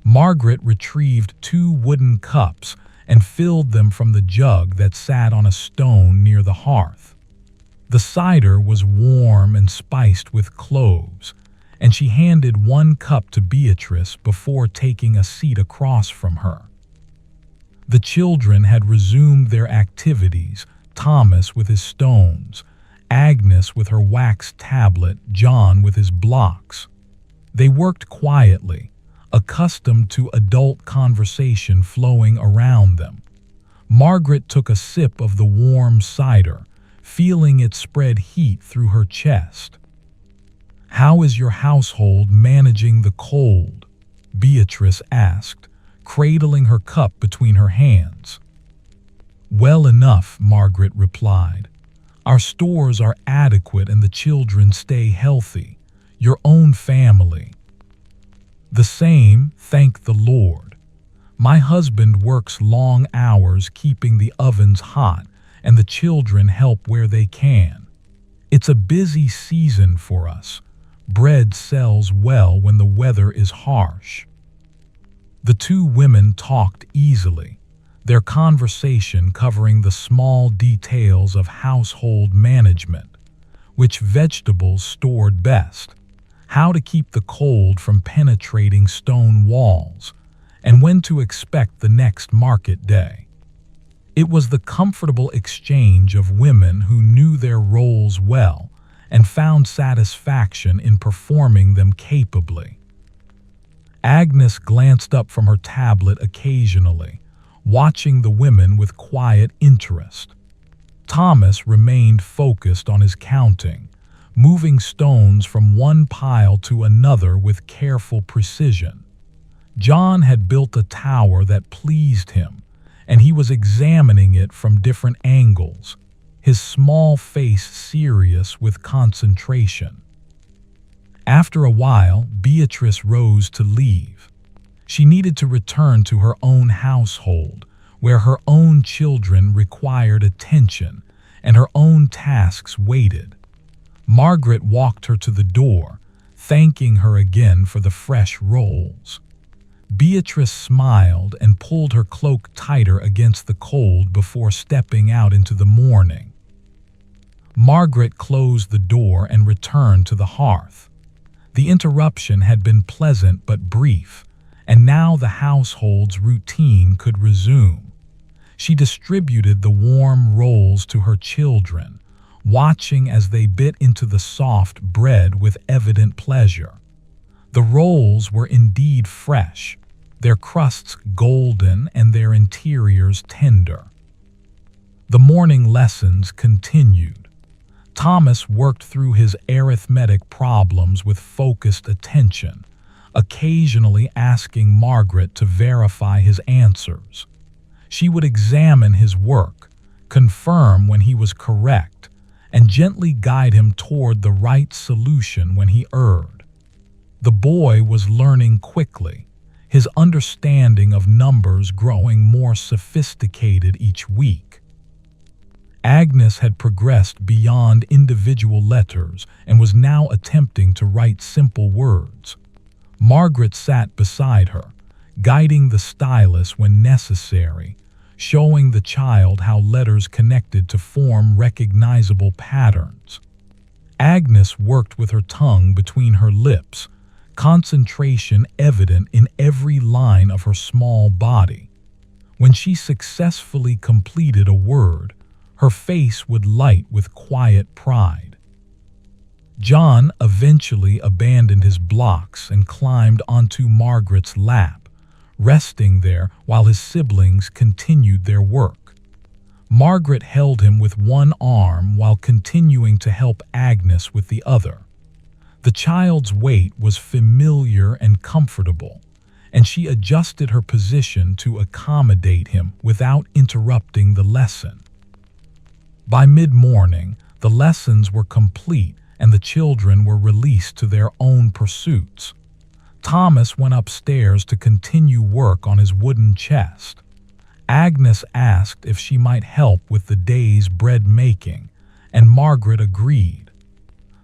Margaret retrieved 2 wooden cups and filled them from the jug that sat on a stone near the hearth. The cider was warm and spiced with cloves, and she handed 1 cup to Beatrice before taking a seat across from her. The children had resumed their activities, Thomas with his stones, Agnes with her wax tablet, John with his blocks. They worked quietly, accustomed to adult conversation flowing around them. Margaret took a sip of the warm cider, feeling it spread heat through her chest. "How is your household managing the cold?" Beatrice asked, cradling her cup between her hands. "Well enough," Margaret replied. "Our stores are adequate and the children stay healthy. Your own family?" "The same, thank the Lord. My husband works long hours keeping the ovens hot, and the children help where they can. It's a busy season for us. Bread sells well when the weather is harsh." The 2 women talked easily, their conversation covering the small details of household management, which vegetables stored best, how to keep the cold from penetrating stone walls, and when to expect the next market day. It was the comfortable exchange of women who knew their roles well and found satisfaction in performing them capably. Agnes glanced up from her tablet occasionally, watching the women with quiet interest. Thomas remained focused on his counting, moving stones from one pile to another with careful precision. John had built a tower that pleased him, and he was examining it from different angles, his small face serious with concentration. After a while, Beatrice rose to leave. She needed to return to her own household, where her own children required attention and her own tasks waited. Margaret walked her to the door, thanking her again for the fresh rolls. Beatrice smiled and pulled her cloak tighter against the cold before stepping out into the morning. Margaret closed the door and returned to the hearth. The interruption had been pleasant but brief, and now the household's routine could resume. She distributed the warm rolls to her children, watching as they bit into the soft bread with evident pleasure. The rolls were indeed fresh, their crusts golden and their interiors tender. The morning lessons continued. Thomas worked through his arithmetic problems with focused attention, occasionally asking Margaret to verify his answers. She would examine his work, confirm when he was correct, and gently guide him toward the right solution when he erred. The boy was learning quickly, his understanding of numbers growing more sophisticated each week. Agnes had progressed beyond individual letters and was now attempting to write simple words. Margaret sat beside her, guiding the stylus when necessary, showing the child how letters connected to form recognizable patterns. Agnes worked with her tongue between her lips, concentration evident in every line of her small body. When she successfully completed a word, her face would light with quiet pride. John eventually abandoned his blocks and climbed onto Margaret's lap, resting there while his siblings continued their work. Margaret held him with one arm while continuing to help Agnes with the other. The child's weight was familiar and comfortable, and she adjusted her position to accommodate him without interrupting the lesson. By mid-morning, the lessons were complete and the children were released to their own pursuits. Thomas went upstairs to continue work on his wooden chest. Agnes asked if she might help with the day's bread making, and Margaret agreed.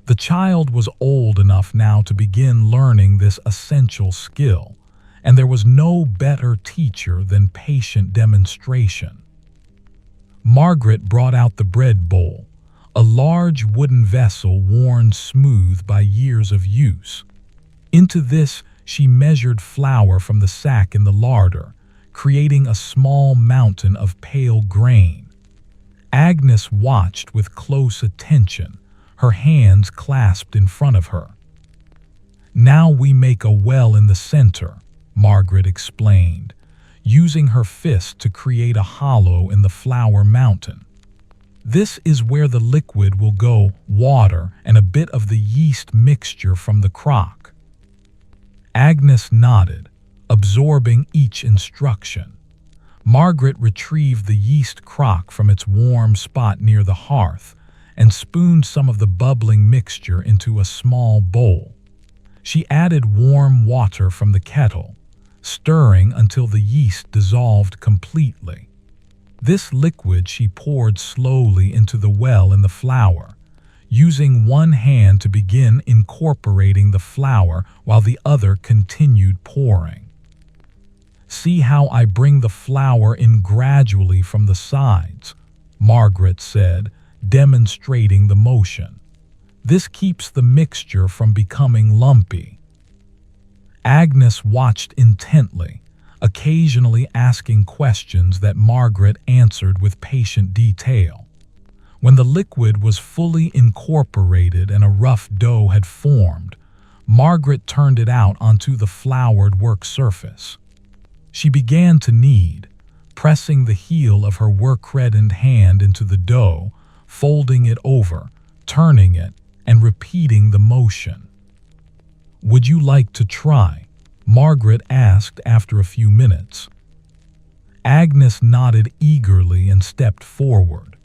The child was old enough now to begin learning this essential skill, and there was no better teacher than patient demonstration. Margaret brought out the bread bowl, a large wooden vessel worn smooth by years of use. Into this, she measured flour from the sack in the larder, creating a small mountain of pale grain. Agnes watched with close attention, her hands clasped in front of her. "Now we make a well in the center," Margaret explained, using her fist to create a hollow in the flour mountain. "This is where the liquid will go, water and a bit of the yeast mixture from the crock." Agnes nodded, absorbing each instruction. Margaret retrieved the yeast crock from its warm spot near the hearth and spooned some of the bubbling mixture into a small bowl. She added warm water from the kettle, stirring until the yeast dissolved completely. This liquid she poured slowly into the well in the flour, using one hand to begin incorporating the flour while the other continued pouring. "See how I bring the flour in gradually from the sides," Margaret said, demonstrating the motion. "This keeps the mixture from becoming lumpy." Agnes watched intently, occasionally asking questions that Margaret answered with patient detail. When the liquid was fully incorporated and a rough dough had formed, Margaret turned it out onto the floured work surface. She began to knead, pressing the heel of her work-reddened hand into the dough, folding it over, turning it, and repeating the motion. "Would you like to try?" Margaret asked after a few minutes. Agnes nodded eagerly and stepped forward.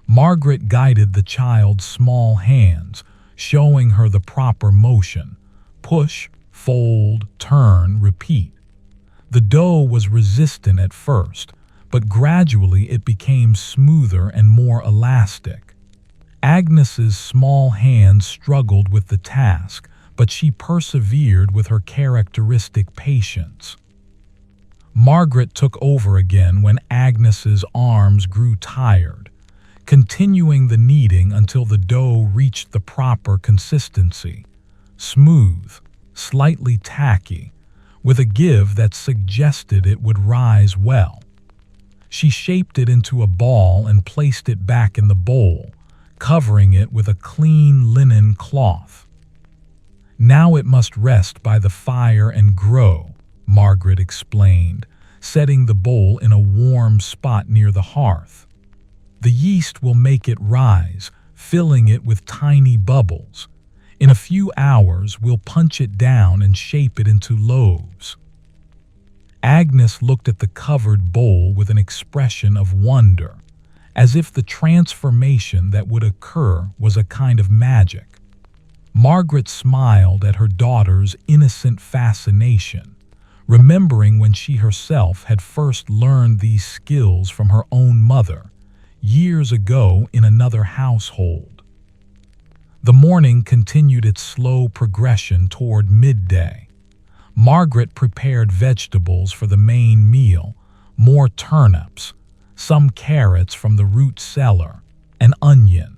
Margaret guided the child's small hands, showing her the proper motion: push, fold, turn, repeat. The dough was resistant at first, but gradually it became smoother and more elastic. Agnes's small hands struggled with the task, but she persevered with her characteristic patience. Margaret took over again when Agnes's arms grew tired, continuing the kneading until the dough reached the proper consistency: smooth, slightly tacky, with a give that suggested it would rise well. She shaped it into a ball and placed it back in the bowl, covering it with a clean linen cloth. "Now it must rest by the fire and grow," Margaret explained, setting the bowl in a warm spot near the hearth. "The yeast will make it rise, filling it with tiny bubbles. In a few hours, we'll punch it down and shape it into loaves." Agnes looked at the covered bowl with an expression of wonder, as if the transformation that would occur was a kind of magic. Margaret smiled at her daughter's innocent fascination, remembering when she herself had first learned these skills from her own mother, years ago in another household. The morning continued its slow progression toward midday. Margaret prepared vegetables for the main meal: more turnips, some carrots from the root cellar, an onion.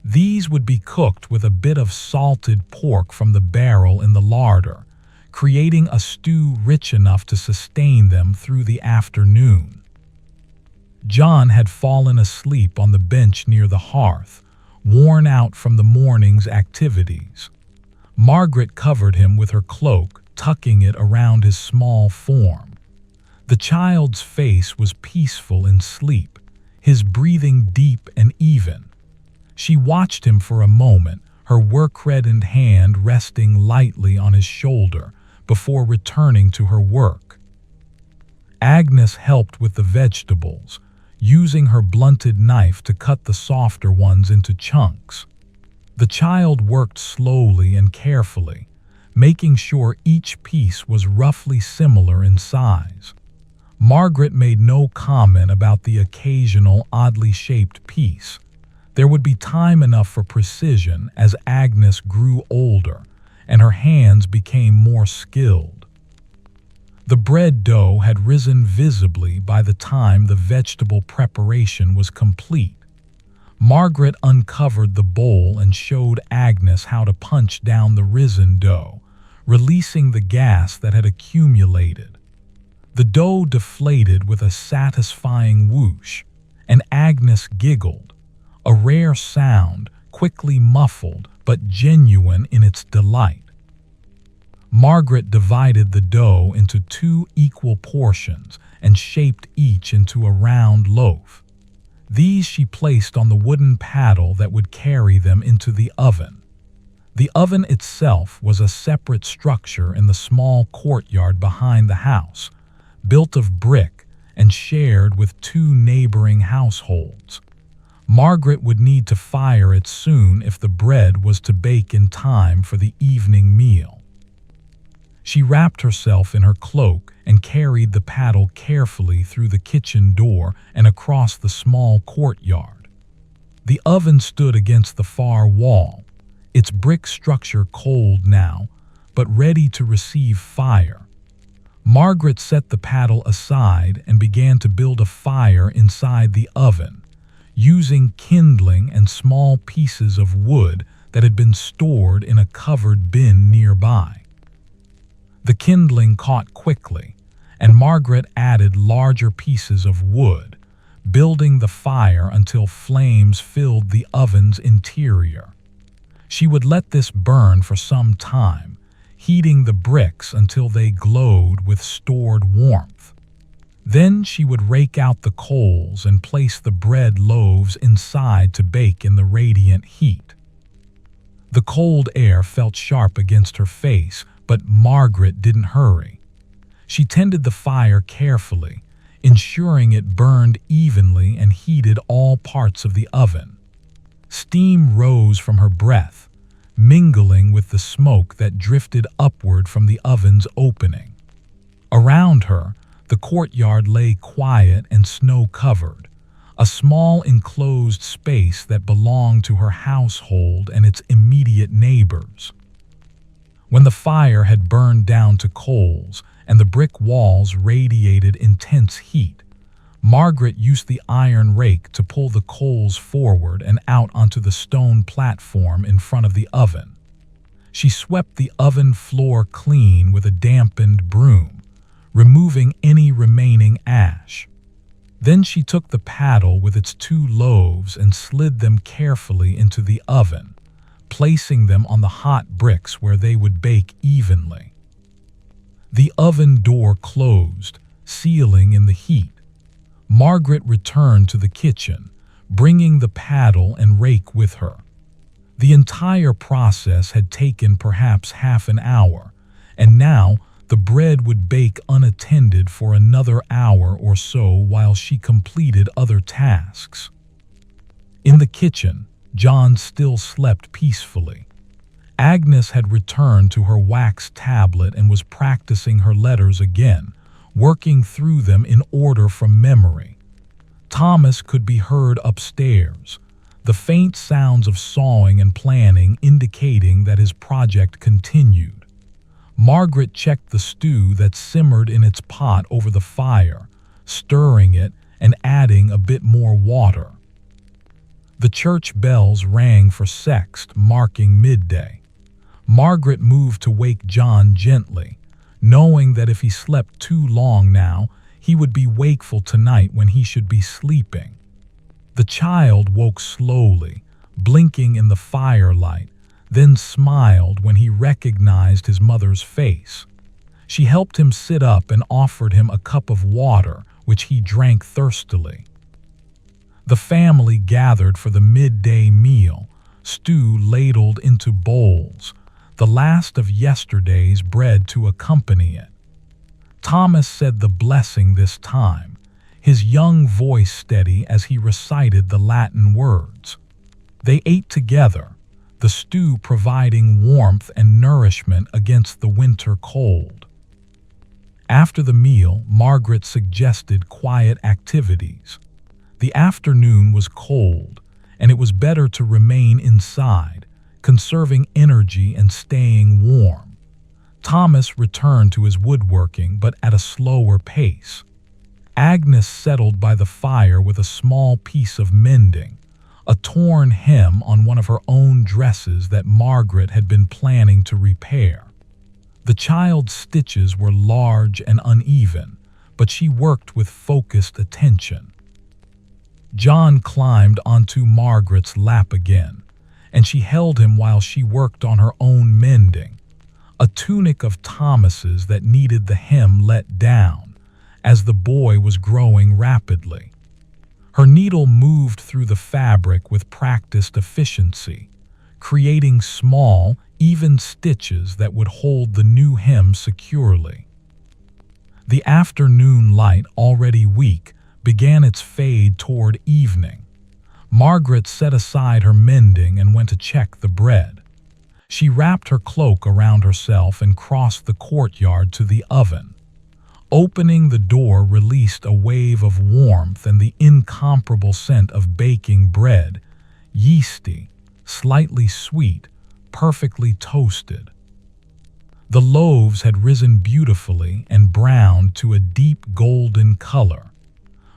These would be cooked with a bit of salted pork from the barrel in the larder, creating a stew rich enough to sustain them through the afternoon. John had fallen asleep on the bench near the hearth, worn out from the morning's activities. Margaret covered him with her cloak, tucking it around his small form. The child's face was peaceful in sleep, his breathing deep and even. She watched him for a moment, her work-reddened hand resting lightly on his shoulder before returning to her work. Agnes helped with the vegetables, using her blunted knife to cut the softer ones into chunks. The child worked slowly and carefully, making sure each piece was roughly similar in size. Margaret made no comment about the occasional oddly shaped piece. There would be time enough for precision as Agnes grew older and her hands became more skilled. The bread dough had risen visibly by the time the vegetable preparation was complete. Margaret uncovered the bowl and showed Agnes how to punch down the risen dough, releasing the gas that had accumulated. The dough deflated with a satisfying whoosh, and Agnes giggled, a rare sound, quickly muffled but genuine in its delight. Margaret divided the dough into 2 equal portions and shaped each into a round loaf. These she placed on the wooden paddle that would carry them into the oven. The oven itself was a separate structure in the small courtyard behind the house, built of brick and shared with 2 neighboring households. Margaret would need to fire it soon if the bread was to bake in time for the evening meal. She wrapped herself in her cloak and carried the paddle carefully through the kitchen door and across the small courtyard. The oven stood against the far wall, its brick structure cold now, but ready to receive fire. Margaret set the paddle aside and began to build a fire inside the oven, using kindling and small pieces of wood that had been stored in a covered bin nearby. The kindling caught quickly, and Margaret added larger pieces of wood, building the fire until flames filled the oven's interior. She would let this burn for some time, heating the bricks until they glowed with stored warmth. Then she would rake out the coals and place the bread loaves inside to bake in the radiant heat. The cold air felt sharp against her face, but Margaret didn't hurry. She tended the fire carefully, ensuring it burned evenly and heated all parts of the oven. Steam rose from her breath, mingling with the smoke that drifted upward from the oven's opening. Around her, the courtyard lay quiet and snow-covered, a small enclosed space that belonged to her household and its immediate neighbors. When the fire had burned down to coals and the brick walls radiated intense heat, Margaret used the iron rake to pull the coals forward and out onto the stone platform in front of the oven. She swept the oven floor clean with a dampened broom, removing any remaining ash. Then she took the paddle with its 2 loaves and slid them carefully into the oven, placing them on the hot bricks where they would bake evenly. The oven door closed, sealing in the heat. Margaret returned to the kitchen, bringing the paddle and rake with her. The entire process had taken perhaps half an hour, and now the bread would bake unattended for another hour or so while she completed other tasks. In the kitchen, John still slept peacefully. Agnes had returned to her wax tablet and was practicing her letters again, working through them in order from memory. Thomas could be heard upstairs, the faint sounds of sawing and planning indicating that his project continued. Margaret checked the stew that simmered in its pot over the fire, stirring it and adding a bit more water. The church bells rang for sext, marking midday. Margaret moved to wake John gently, knowing that if he slept too long now, he would be wakeful tonight when he should be sleeping. The child woke slowly, blinking in the firelight, then smiled when he recognized his mother's face. She helped him sit up and offered him a cup of water, which he drank thirstily. The family gathered for the midday meal, stew ladled into bowls, the last of yesterday's bread to accompany it. Thomas said the blessing this time, his young voice steady as he recited the Latin words. They ate together, the stew providing warmth and nourishment against the winter cold. After the meal, Margaret suggested quiet activities. The afternoon was cold, and it was better to remain inside, conserving energy and staying warm. Thomas returned to his woodworking, but at a slower pace. Agnes settled by the fire with a small piece of mending, a torn hem on one of her own dresses that Margaret had been planning to repair. The child's stitches were large and uneven, but she worked with focused attention. John climbed onto Margaret's lap again, and she held him while she worked on her own mending, a tunic of Thomas's that needed the hem let down, as the boy was growing rapidly. Her needle moved through the fabric with practiced efficiency, creating small, even stitches that would hold the new hem securely. The afternoon light, already weak, began its fade toward evening. Margaret set aside her mending and went to check the bread. She wrapped her cloak around herself and crossed the courtyard to the oven. Opening the door released a wave of warmth and the incomparable scent of baking bread, yeasty, slightly sweet, perfectly toasted. The loaves had risen beautifully and browned to a deep golden color.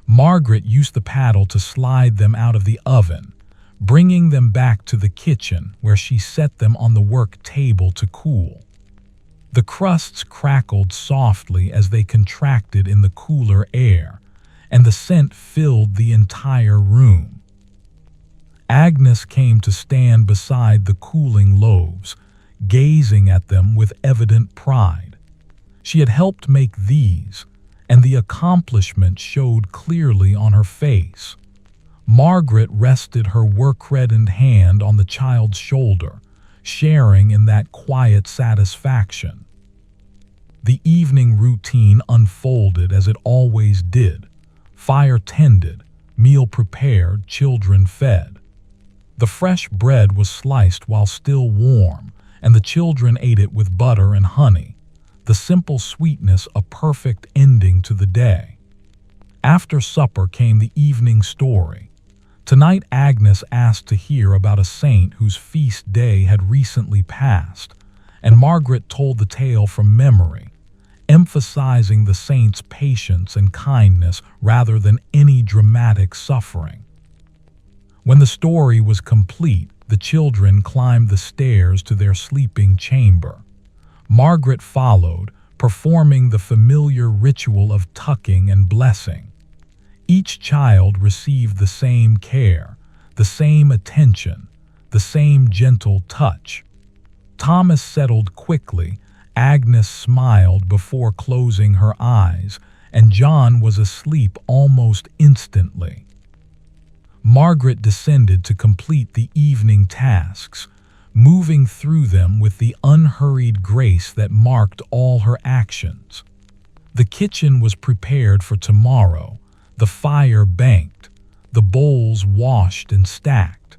Margaret used the paddle to slide them out of the oven, bringing them back to the kitchen where she set them on the work table to cool. The crusts crackled softly as they contracted in the cooler air, and the scent filled the entire room. Agnes came to stand beside the cooling loaves, gazing at them with evident pride. She had helped make these, and the accomplishment showed clearly on her face. Margaret rested her work-reddened hand on the child's shoulder, sharing in that quiet satisfaction. The evening routine unfolded as it always did. Fire tended, meal prepared, children fed. The fresh bread was sliced while still warm, and the children ate it with butter and honey, the simple sweetness a perfect ending to the day. After supper came the evening story. Tonight Agnes asked to hear about a saint whose feast day had recently passed, and Margaret told the tale from memory, emphasizing the saint's patience and kindness rather than any dramatic suffering. When the story was complete, the children climbed the stairs to their sleeping chamber. Margaret followed, performing the familiar ritual of tucking and blessing. Each child received the same care, the same attention, the same gentle touch. Thomas settled quickly, Agnes smiled before closing her eyes, and John was asleep almost instantly. Margaret descended to complete the evening tasks, moving through them with the unhurried grace that marked all her actions. The kitchen was prepared for tomorrow, the fire banked, the bowls washed and stacked.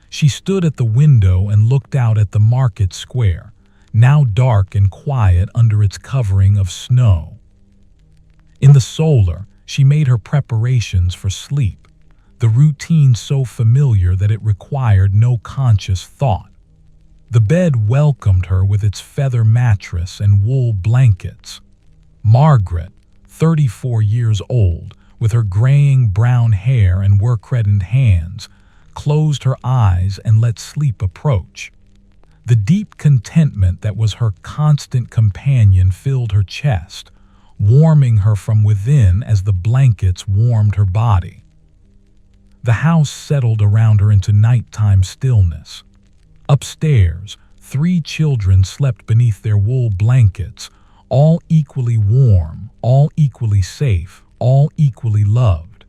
She stood at the window and looked out at the market square, now dark and quiet under its covering of snow. In the solar, she made her preparations for sleep, the routine so familiar that it required no conscious thought. The bed welcomed her with its feather mattress and wool blankets. Margaret, 34 years old, with her graying brown hair and work-reddened hands, closed her eyes and let sleep approach. The deep contentment that was her constant companion filled her chest, warming her from within as the blankets warmed her body. The house settled around her into nighttime stillness. Upstairs, 3 children slept beneath their wool blankets, all equally warm, all equally safe, all equally loved.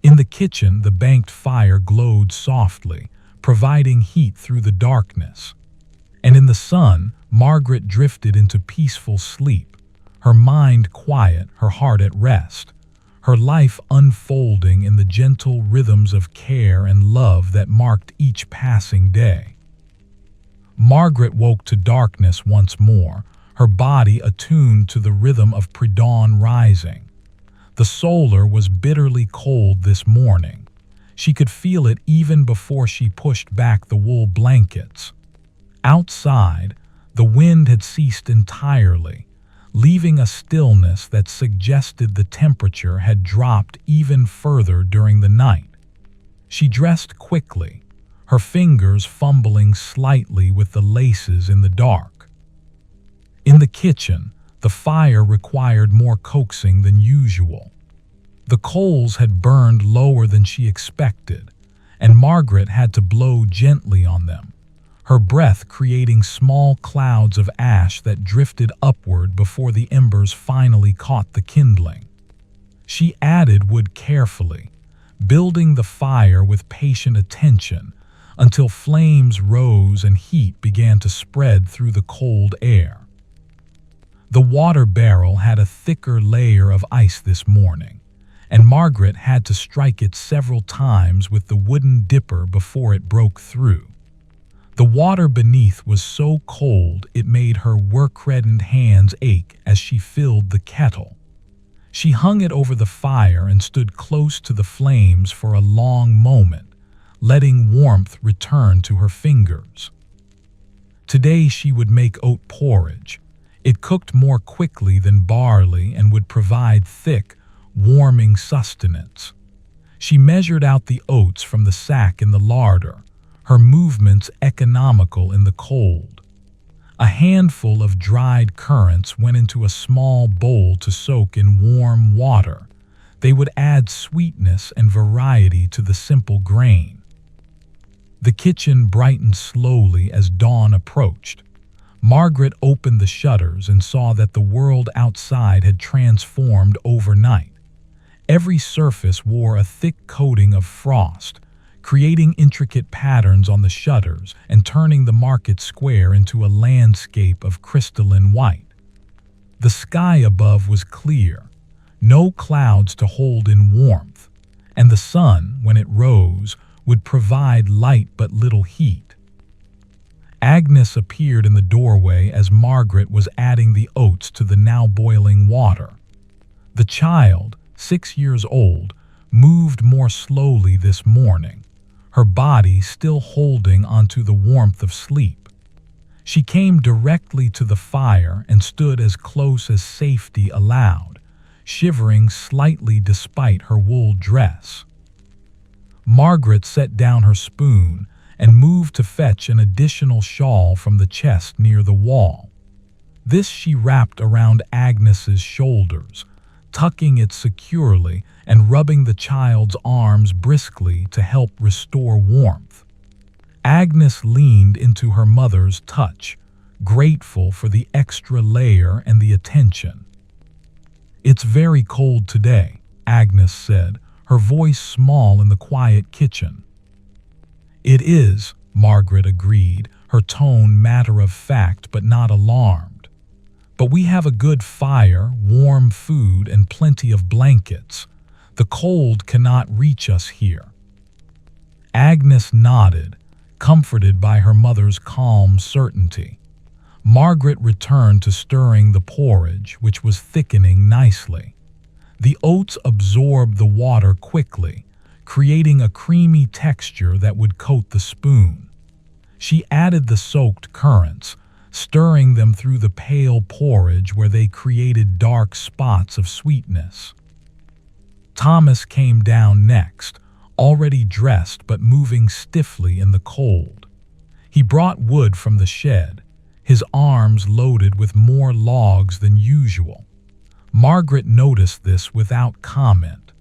In the kitchen, the banked fire glowed softly, providing heat through the darkness. And in the sun, Margaret drifted into peaceful sleep, her mind quiet, her heart at rest, her life unfolding in the gentle rhythms of care and love that marked each passing day. Margaret woke to darkness once more, her body attuned to the rhythm of pre-dawn rising. The solar was bitterly cold this morning. She could feel it even before she pushed back the wool blankets. Outside, the wind had ceased entirely, leaving a stillness that suggested the temperature had dropped even further during the night. She dressed quickly, her fingers fumbling slightly with the laces in the dark. In the kitchen, the fire required more coaxing than usual. The coals had burned lower than she expected, and Margaret had to blow gently on them, her breath creating small clouds of ash that drifted upward before the embers finally caught the kindling. She added wood carefully, building the fire with patient attention until flames rose and heat began to spread through the cold air. The water barrel had a thicker layer of ice this morning, and Margaret had to strike it several times with the wooden dipper before it broke through. The water beneath was so cold it made her work-reddened hands ache as she filled the kettle. She hung it over the fire and stood close to the flames for a long moment, letting warmth return to her fingers. Today she would make oat porridge. It cooked more quickly than barley and would provide thick, warming sustenance. She measured out the oats from the sack in the larder, her movements economical in the cold. A handful of dried currants went into a small bowl to soak in warm water. They would add sweetness and variety to the simple grain. The kitchen brightened slowly as dawn approached. Margaret opened the shutters and saw that the world outside had transformed overnight. Every surface wore a thick coating of frost, creating intricate patterns on the shutters and turning the market square into a landscape of crystalline white. The sky above was clear, no clouds to hold in warmth, and the sun, when it rose, would provide light but little heat. Agnes appeared in the doorway as Margaret was adding the oats to the now boiling water. The child, 6 years old, moved more slowly this morning, her body still holding onto the warmth of sleep. She came directly to the fire and stood as close as safety allowed, shivering slightly despite her wool dress. Margaret set down her spoon and moved to fetch an additional shawl from the chest near the wall. This she wrapped around Agnes's shoulders, tucking it securely and rubbing the child's arms briskly to help restore warmth. Agnes leaned into her mother's touch, grateful for the extra layer and the attention. "It's very cold today," Agnes said, her voice small in the quiet kitchen. "It is," Margaret agreed, her tone matter of fact but not alarmed. "But we have a good fire, warm food, and plenty of blankets. The cold cannot reach us here." Agnes nodded, comforted by her mother's calm certainty. Margaret returned to stirring the porridge, which was thickening nicely. The oats absorbed the water quickly, creating a creamy texture that would coat the spoon. She added the soaked currants, stirring them through the pale porridge where they created dark spots of sweetness. Thomas came down next, already dressed but moving stiffly in the cold. He brought wood from the shed, his arms loaded with more logs than usual. Margaret noticed this without comment.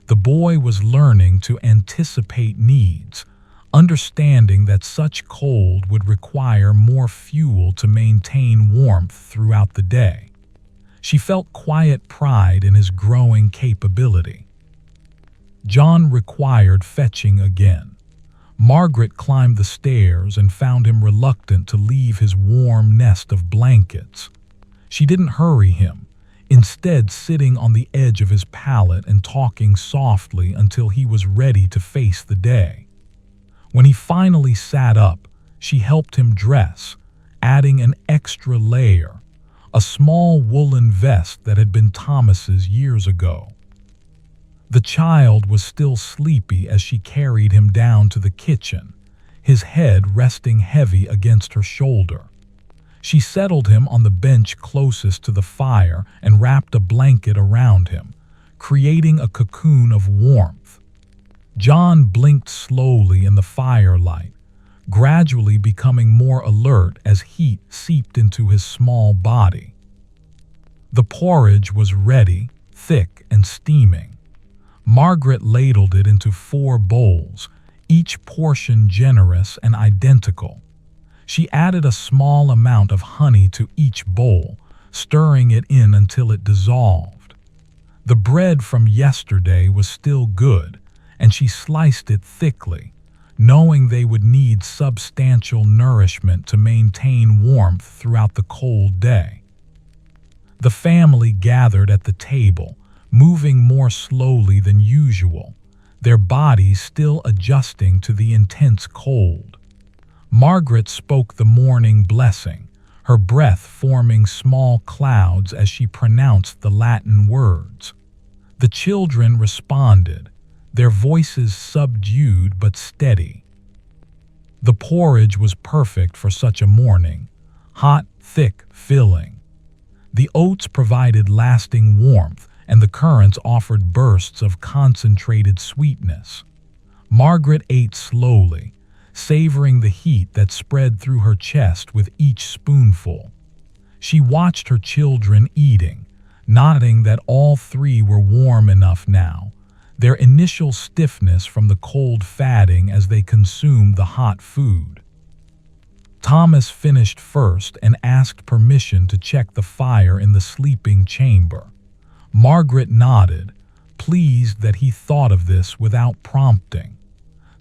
The boy was learning to anticipate needs, understanding that such cold would require more fuel to maintain warmth throughout the day. She felt quiet pride in his growing capability. John required fetching again. Margaret climbed the stairs and found him reluctant to leave his warm nest of blankets. She didn't hurry him, instead sitting on the edge of his pallet and talking softly until he was ready to face the day. When he finally sat up, she helped him dress, adding an extra layer, a small woolen vest that had been Thomas's years ago. The child was still sleepy as she carried him down to the kitchen, his head resting heavy against her shoulder. She settled him on the bench closest to the fire and wrapped a blanket around him, creating a cocoon of warmth. John blinked slowly in the firelight, gradually becoming more alert as heat seeped into his small body. The porridge was ready, thick and steaming. Margaret ladled it into 4 bowls, each portion generous and identical. She added a small amount of honey to each bowl, stirring it in until it dissolved. The bread from yesterday was still good, and she sliced it thickly, knowing they would need substantial nourishment to maintain warmth throughout the cold day. The family gathered at the table, moving more slowly than usual, their bodies still adjusting to the intense cold. Margaret spoke the morning blessing, her breath forming small clouds as she pronounced the Latin words. The children responded, their voices subdued but steady. The porridge was perfect for such a morning, hot, thick, filling. The oats provided lasting warmth, and the currants offered bursts of concentrated sweetness. Margaret ate slowly, savoring the heat that spread through her chest with each spoonful. She watched her children eating, nodding that all 3 were warm enough now, their initial stiffness from the cold fading as they consumed the hot food. Thomas finished first and asked permission to check the fire in the sleeping chamber. Margaret nodded, pleased that he thought of this without prompting.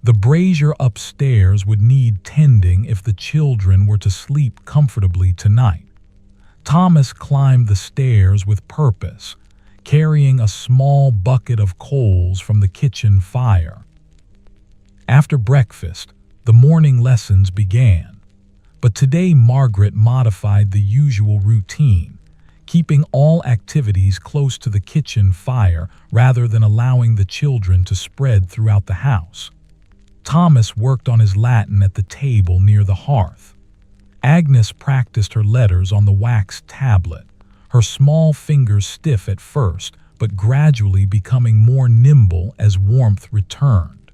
The brazier upstairs would need tending if the children were to sleep comfortably tonight. Thomas climbed the stairs with purpose, carrying a small bucket of coals from the kitchen fire. After breakfast, the morning lessons began. But today Margaret modified the usual routine, keeping all activities close to the kitchen fire rather than allowing the children to spread throughout the house. Thomas worked on his Latin at the table near the hearth. Agnes practiced her letters on the wax tablet, her small fingers stiff at first, but gradually becoming more nimble as warmth returned.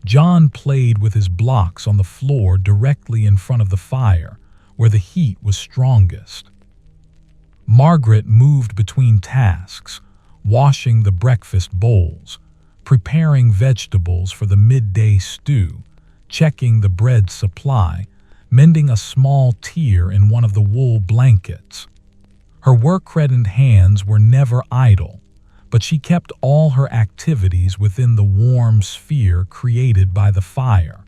John played with his blocks on the floor directly in front of the fire, where the heat was strongest. Margaret moved between tasks, washing the breakfast bowls, preparing vegetables for the midday stew, checking the bread supply, mending a small tear in one of the wool blankets. Her work-reddened hands were never idle, but she kept all her activities within the warm sphere created by the fire.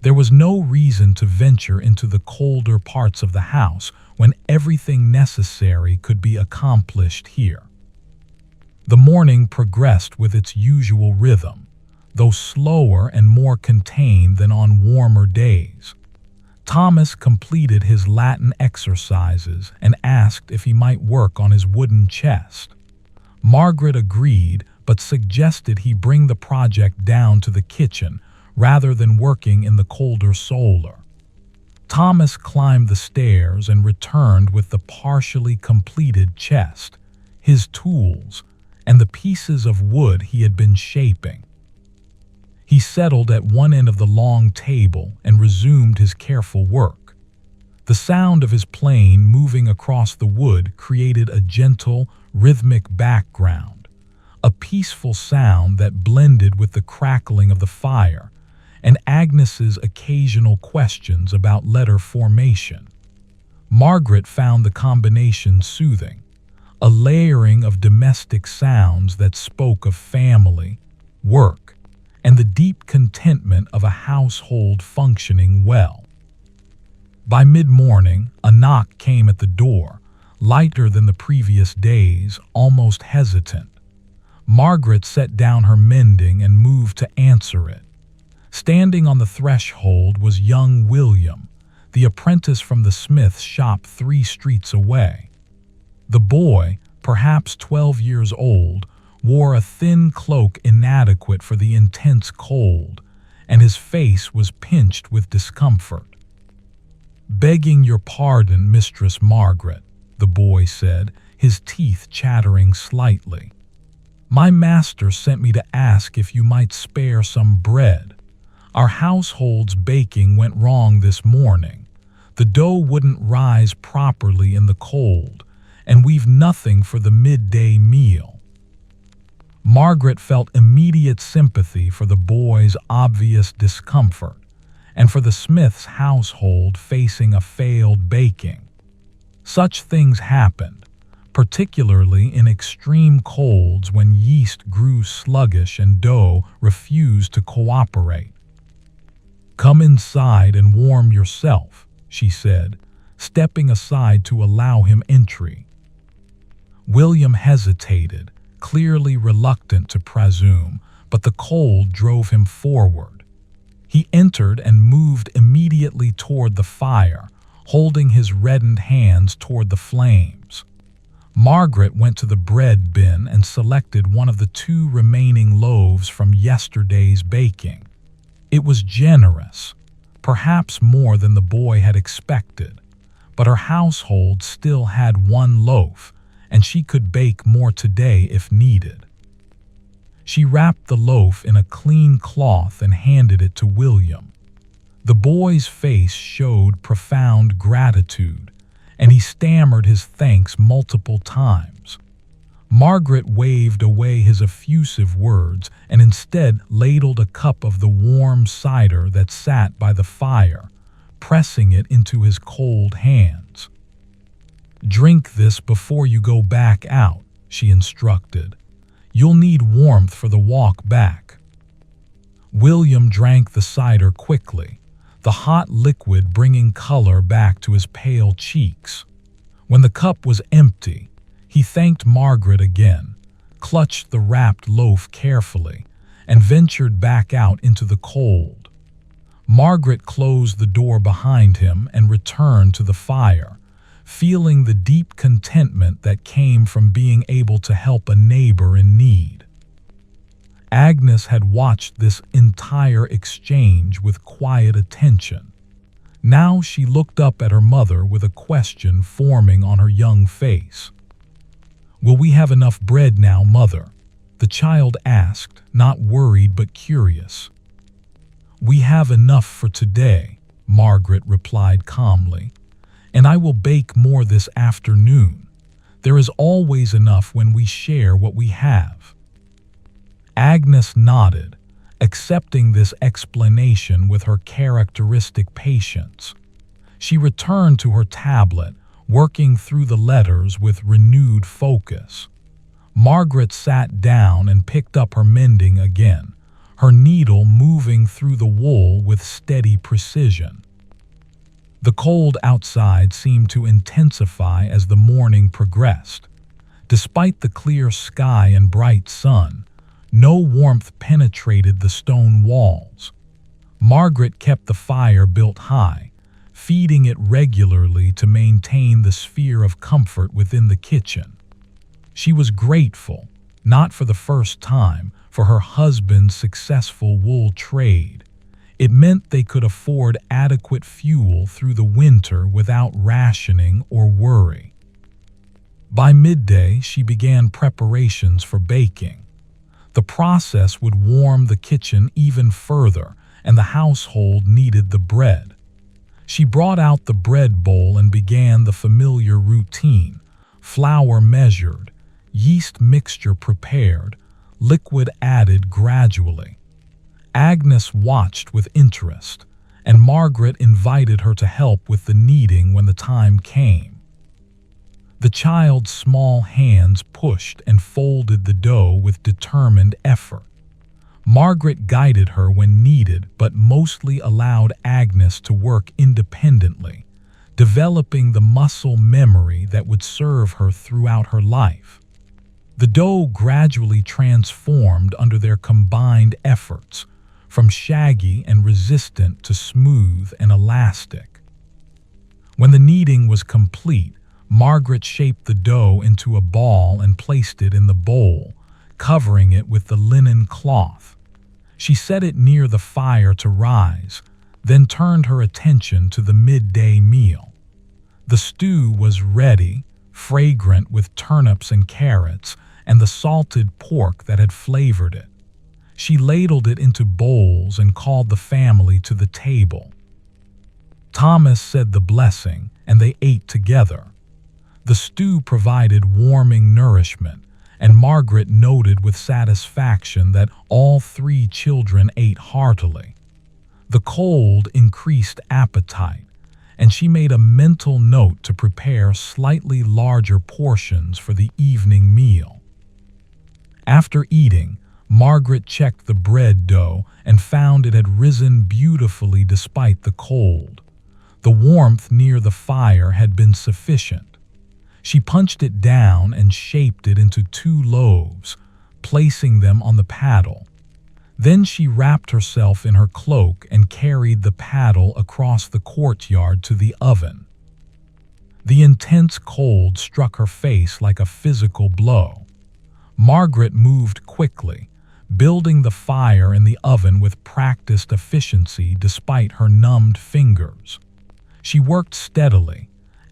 There was no reason to venture into the colder parts of the house when everything necessary could be accomplished here. The morning progressed with its usual rhythm, though slower and more contained than on warmer days. Thomas completed his Latin exercises and asked if he might work on his wooden chest. Margaret agreed, but suggested he bring the project down to the kitchen rather than working in the colder solar. Thomas climbed the stairs and returned with the partially completed chest, his tools, and the pieces of wood he had been shaping. He settled at one end of the long table and resumed his careful work. The sound of his plane moving across the wood created a gentle, rhythmic background, a peaceful sound that blended with the crackling of the fire and Agnes's occasional questions about letter formation. Margaret found the combination soothing, a layering of domestic sounds that spoke of family, work, and the deep contentment of a household functioning well. By mid-morning, a knock came at the door, lighter than the previous days, almost hesitant. Margaret set down her mending and moved to answer it. Standing on the threshold was young William, the apprentice from the smith's shop 3 streets away. The boy, perhaps 12 years old, wore a thin cloak inadequate for the intense cold, and his face was pinched with discomfort. "Begging your pardon, Mistress Margaret," the boy said, his teeth chattering slightly. "My master sent me to ask if you might spare some bread. Our household's baking went wrong this morning. The dough wouldn't rise properly in the cold, and we've nothing for the midday meal." Margaret felt immediate sympathy for the boy's obvious discomfort, and for the smith's household facing a failed baking. Such things happened, particularly in extreme colds when yeast grew sluggish and dough refused to cooperate. "Come inside and warm yourself," she said, stepping aside to allow him entry. William hesitated, clearly reluctant to presume, but the cold drove him forward. He entered and moved immediately toward the fire, holding his reddened hands toward the flames. Margaret went to the bread bin and selected one of the 2 remaining loaves from yesterday's baking. It was generous, perhaps more than the boy had expected, but her household still had 1 loaf, and she could bake more today if needed. She wrapped the loaf in a clean cloth and handed it to William. The boy's face showed profound gratitude, and he stammered his thanks multiple times. Margaret waved away his effusive words and instead ladled a cup of the warm cider that sat by the fire, pressing it into his cold hands. "Drink this before you go back out," she instructed. "You'll need warmth for the walk back." William drank the cider quickly, the hot liquid bringing color back to his pale cheeks. When the cup was empty, he thanked Margaret again, clutched the wrapped loaf carefully, and ventured back out into the cold. Margaret closed the door behind him and returned to the fire, feeling the deep contentment that came from being able to help a neighbor in need. Agnes had watched this entire exchange with quiet attention. Now she looked up at her mother with a question forming on her young face. "Will we have enough bread now, Mother?" the child asked, not worried but curious. "We have enough for today," Margaret replied calmly, "and I will bake more this afternoon. There is always enough when we share what we have." Agnes nodded, accepting this explanation with her characteristic patience. She returned to her tablet, working through the letters with renewed focus. Margaret sat down and picked up her mending again, her needle moving through the wool with steady precision. The cold outside seemed to intensify as the morning progressed. Despite the clear sky and bright sun, no warmth penetrated the stone walls. Margaret kept the fire built high, feeding it regularly to maintain the sphere of comfort within the kitchen. She was grateful, not for the first time, for her husband's successful wool trade. It meant they could afford adequate fuel through the winter without rationing or worry. By midday, she began preparations for baking. The process would warm the kitchen even further, and the household needed the bread. She brought out the bread bowl and began the familiar routine: flour measured, yeast mixture prepared, liquid added gradually. Agnes watched with interest, and Margaret invited her to help with the kneading when the time came. The child's small hands pushed and folded the dough with determined effort. Margaret guided her when needed, but mostly allowed Agnes to work independently, developing the muscle memory that would serve her throughout her life. The dough gradually transformed under their combined efforts, from shaggy and resistant to smooth and elastic. When the kneading was complete, Margaret shaped the dough into a ball and placed it in the bowl, covering it with the linen cloth. She set it near the fire to rise, then turned her attention to the midday meal. The stew was ready, fragrant with turnips and carrots, and the salted pork that had flavored it. She ladled it into bowls and called the family to the table. Thomas said the blessing, and they ate together. The stew provided warming nourishment, and Margaret noted with satisfaction that all three children ate heartily. The cold increased appetite, and she made a mental note to prepare slightly larger portions for the evening meal. After eating, Margaret checked the bread dough and found it had risen beautifully despite the cold. The warmth near the fire had been sufficient. She punched it down and shaped it into 2 loaves, placing them on the paddle. Then she wrapped herself in her cloak and carried the paddle across the courtyard to the oven. The intense cold struck her face like a physical blow. Margaret moved quickly, building the fire in the oven with practiced efficiency despite her numbed fingers. She worked steadily,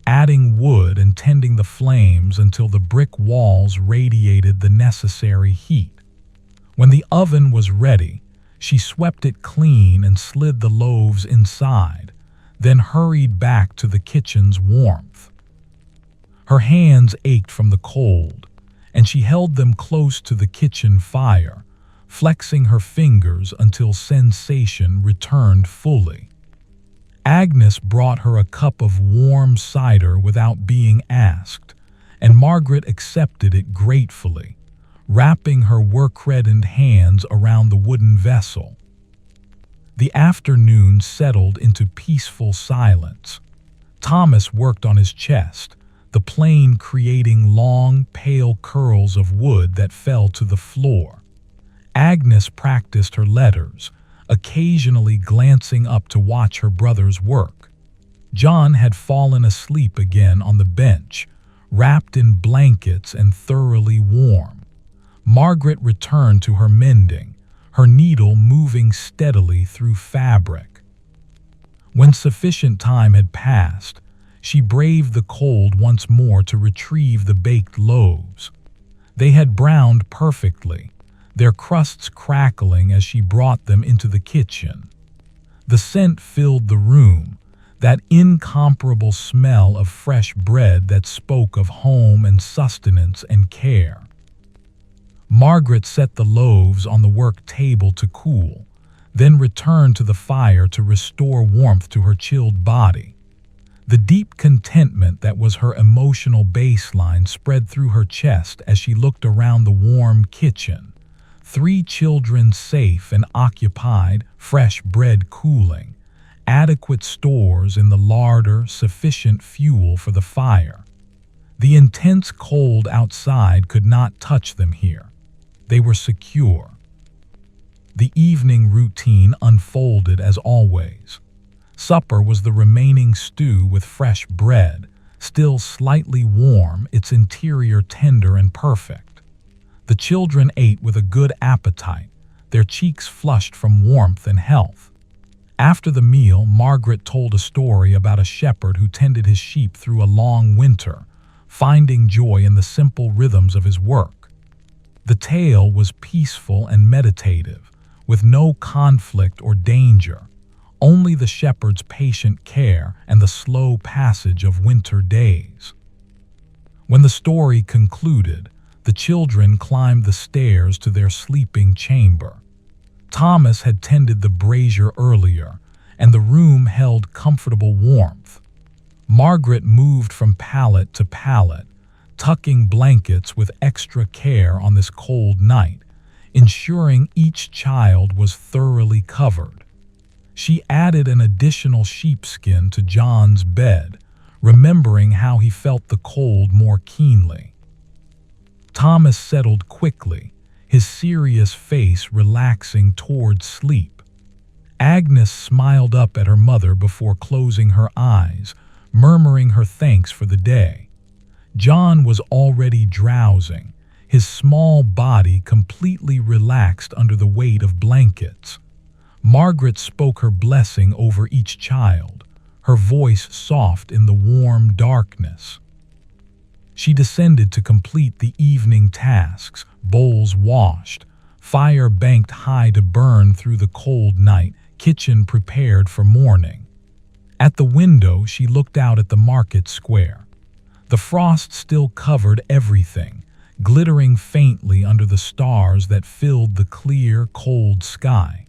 adding wood and tending the flames until the brick walls radiated the necessary heat. When the oven was ready, she swept it clean and slid the loaves inside, then hurried back to the kitchen's warmth. Her hands ached from the cold, and she held them close to the kitchen fire, flexing her fingers until sensation returned fully. Agnes brought her a cup of warm cider without being asked, and Margaret accepted it gratefully, wrapping her work-reddened hands around the wooden vessel. The afternoon settled into peaceful silence. Thomas worked on his chest, the plane creating long, pale curls of wood that fell to the floor. Agnes practiced her letters, occasionally glancing up to watch her brother's work. John had fallen asleep again on the bench, wrapped in blankets and thoroughly warm. Margaret returned to her mending, her needle moving steadily through fabric. When sufficient time had passed, she braved the cold once more to retrieve the baked loaves. They had browned perfectly, their crusts crackling as she brought them into the kitchen. The scent filled the room, that incomparable smell of fresh bread that spoke of home and sustenance and care. Margaret set the loaves on the work table to cool, then returned to the fire to restore warmth to her chilled body. The deep contentment that was her emotional baseline spread through her chest as she looked around the warm kitchen. 3 children safe and occupied, fresh bread cooling, adequate stores in the larder, sufficient fuel for the fire. The intense cold outside could not touch them here. They were secure. The evening routine unfolded as always. Supper was the remaining stew with fresh bread, still slightly warm, its interior tender and perfect. The children ate with a good appetite, their cheeks flushed from warmth and health. After the meal, Margaret told a story about a shepherd who tended his sheep through a long winter, finding joy in the simple rhythms of his work. The tale was peaceful and meditative, with no conflict or danger, only the shepherd's patient care and the slow passage of winter days. When the story concluded, the children climbed the stairs to their sleeping chamber. Thomas had tended the brazier earlier, and the room held comfortable warmth. Margaret moved from pallet to pallet, tucking blankets with extra care on this cold night, ensuring each child was thoroughly covered. She added an additional sheepskin to John's bed, remembering how he felt the cold more keenly. Thomas settled quickly, his serious face relaxing toward sleep. Agnes smiled up at her mother before closing her eyes, murmuring her thanks for the day. John was already drowsing, his small body completely relaxed under the weight of blankets. Margaret spoke her blessing over each child, her voice soft in the warm darkness. She descended to complete the evening tasks, bowls washed, fire banked high to burn through the cold night, kitchen prepared for morning. At the window, she looked out at the market square. The frost still covered everything, glittering faintly under the stars that filled the clear, cold sky.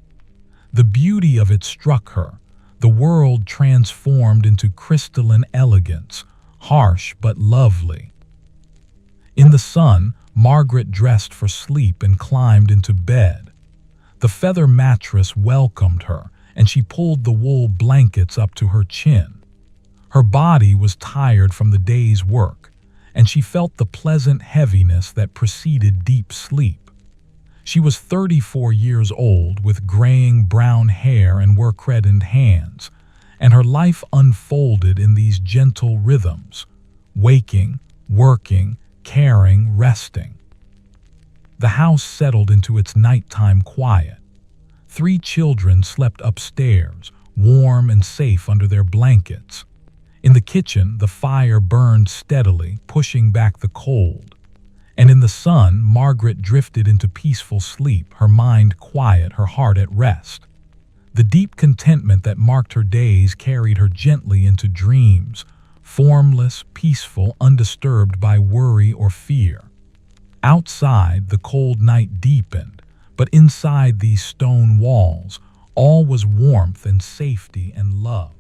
The beauty of it struck her, the world transformed into crystalline elegance, harsh but lovely. In the sun, Margaret dressed for sleep and climbed into bed. The feather mattress welcomed her, and she pulled the wool blankets up to her chin. Her body was tired from the day's work, and she felt the pleasant heaviness that preceded deep sleep. She was 34 years old with graying brown hair and work-reddened hands, and her life unfolded in these gentle rhythms, waking, working, caring, resting. The house settled into its nighttime quiet. 3 children slept upstairs, warm and safe under their blankets. In the kitchen, the fire burned steadily, pushing back the cold. And in the sun, Margaret drifted into peaceful sleep, her mind quiet, her heart at rest. The deep contentment that marked her days carried her gently into dreams, formless, peaceful, undisturbed by worry or fear. Outside, the cold night deepened, but inside these stone walls, all was warmth and safety and love.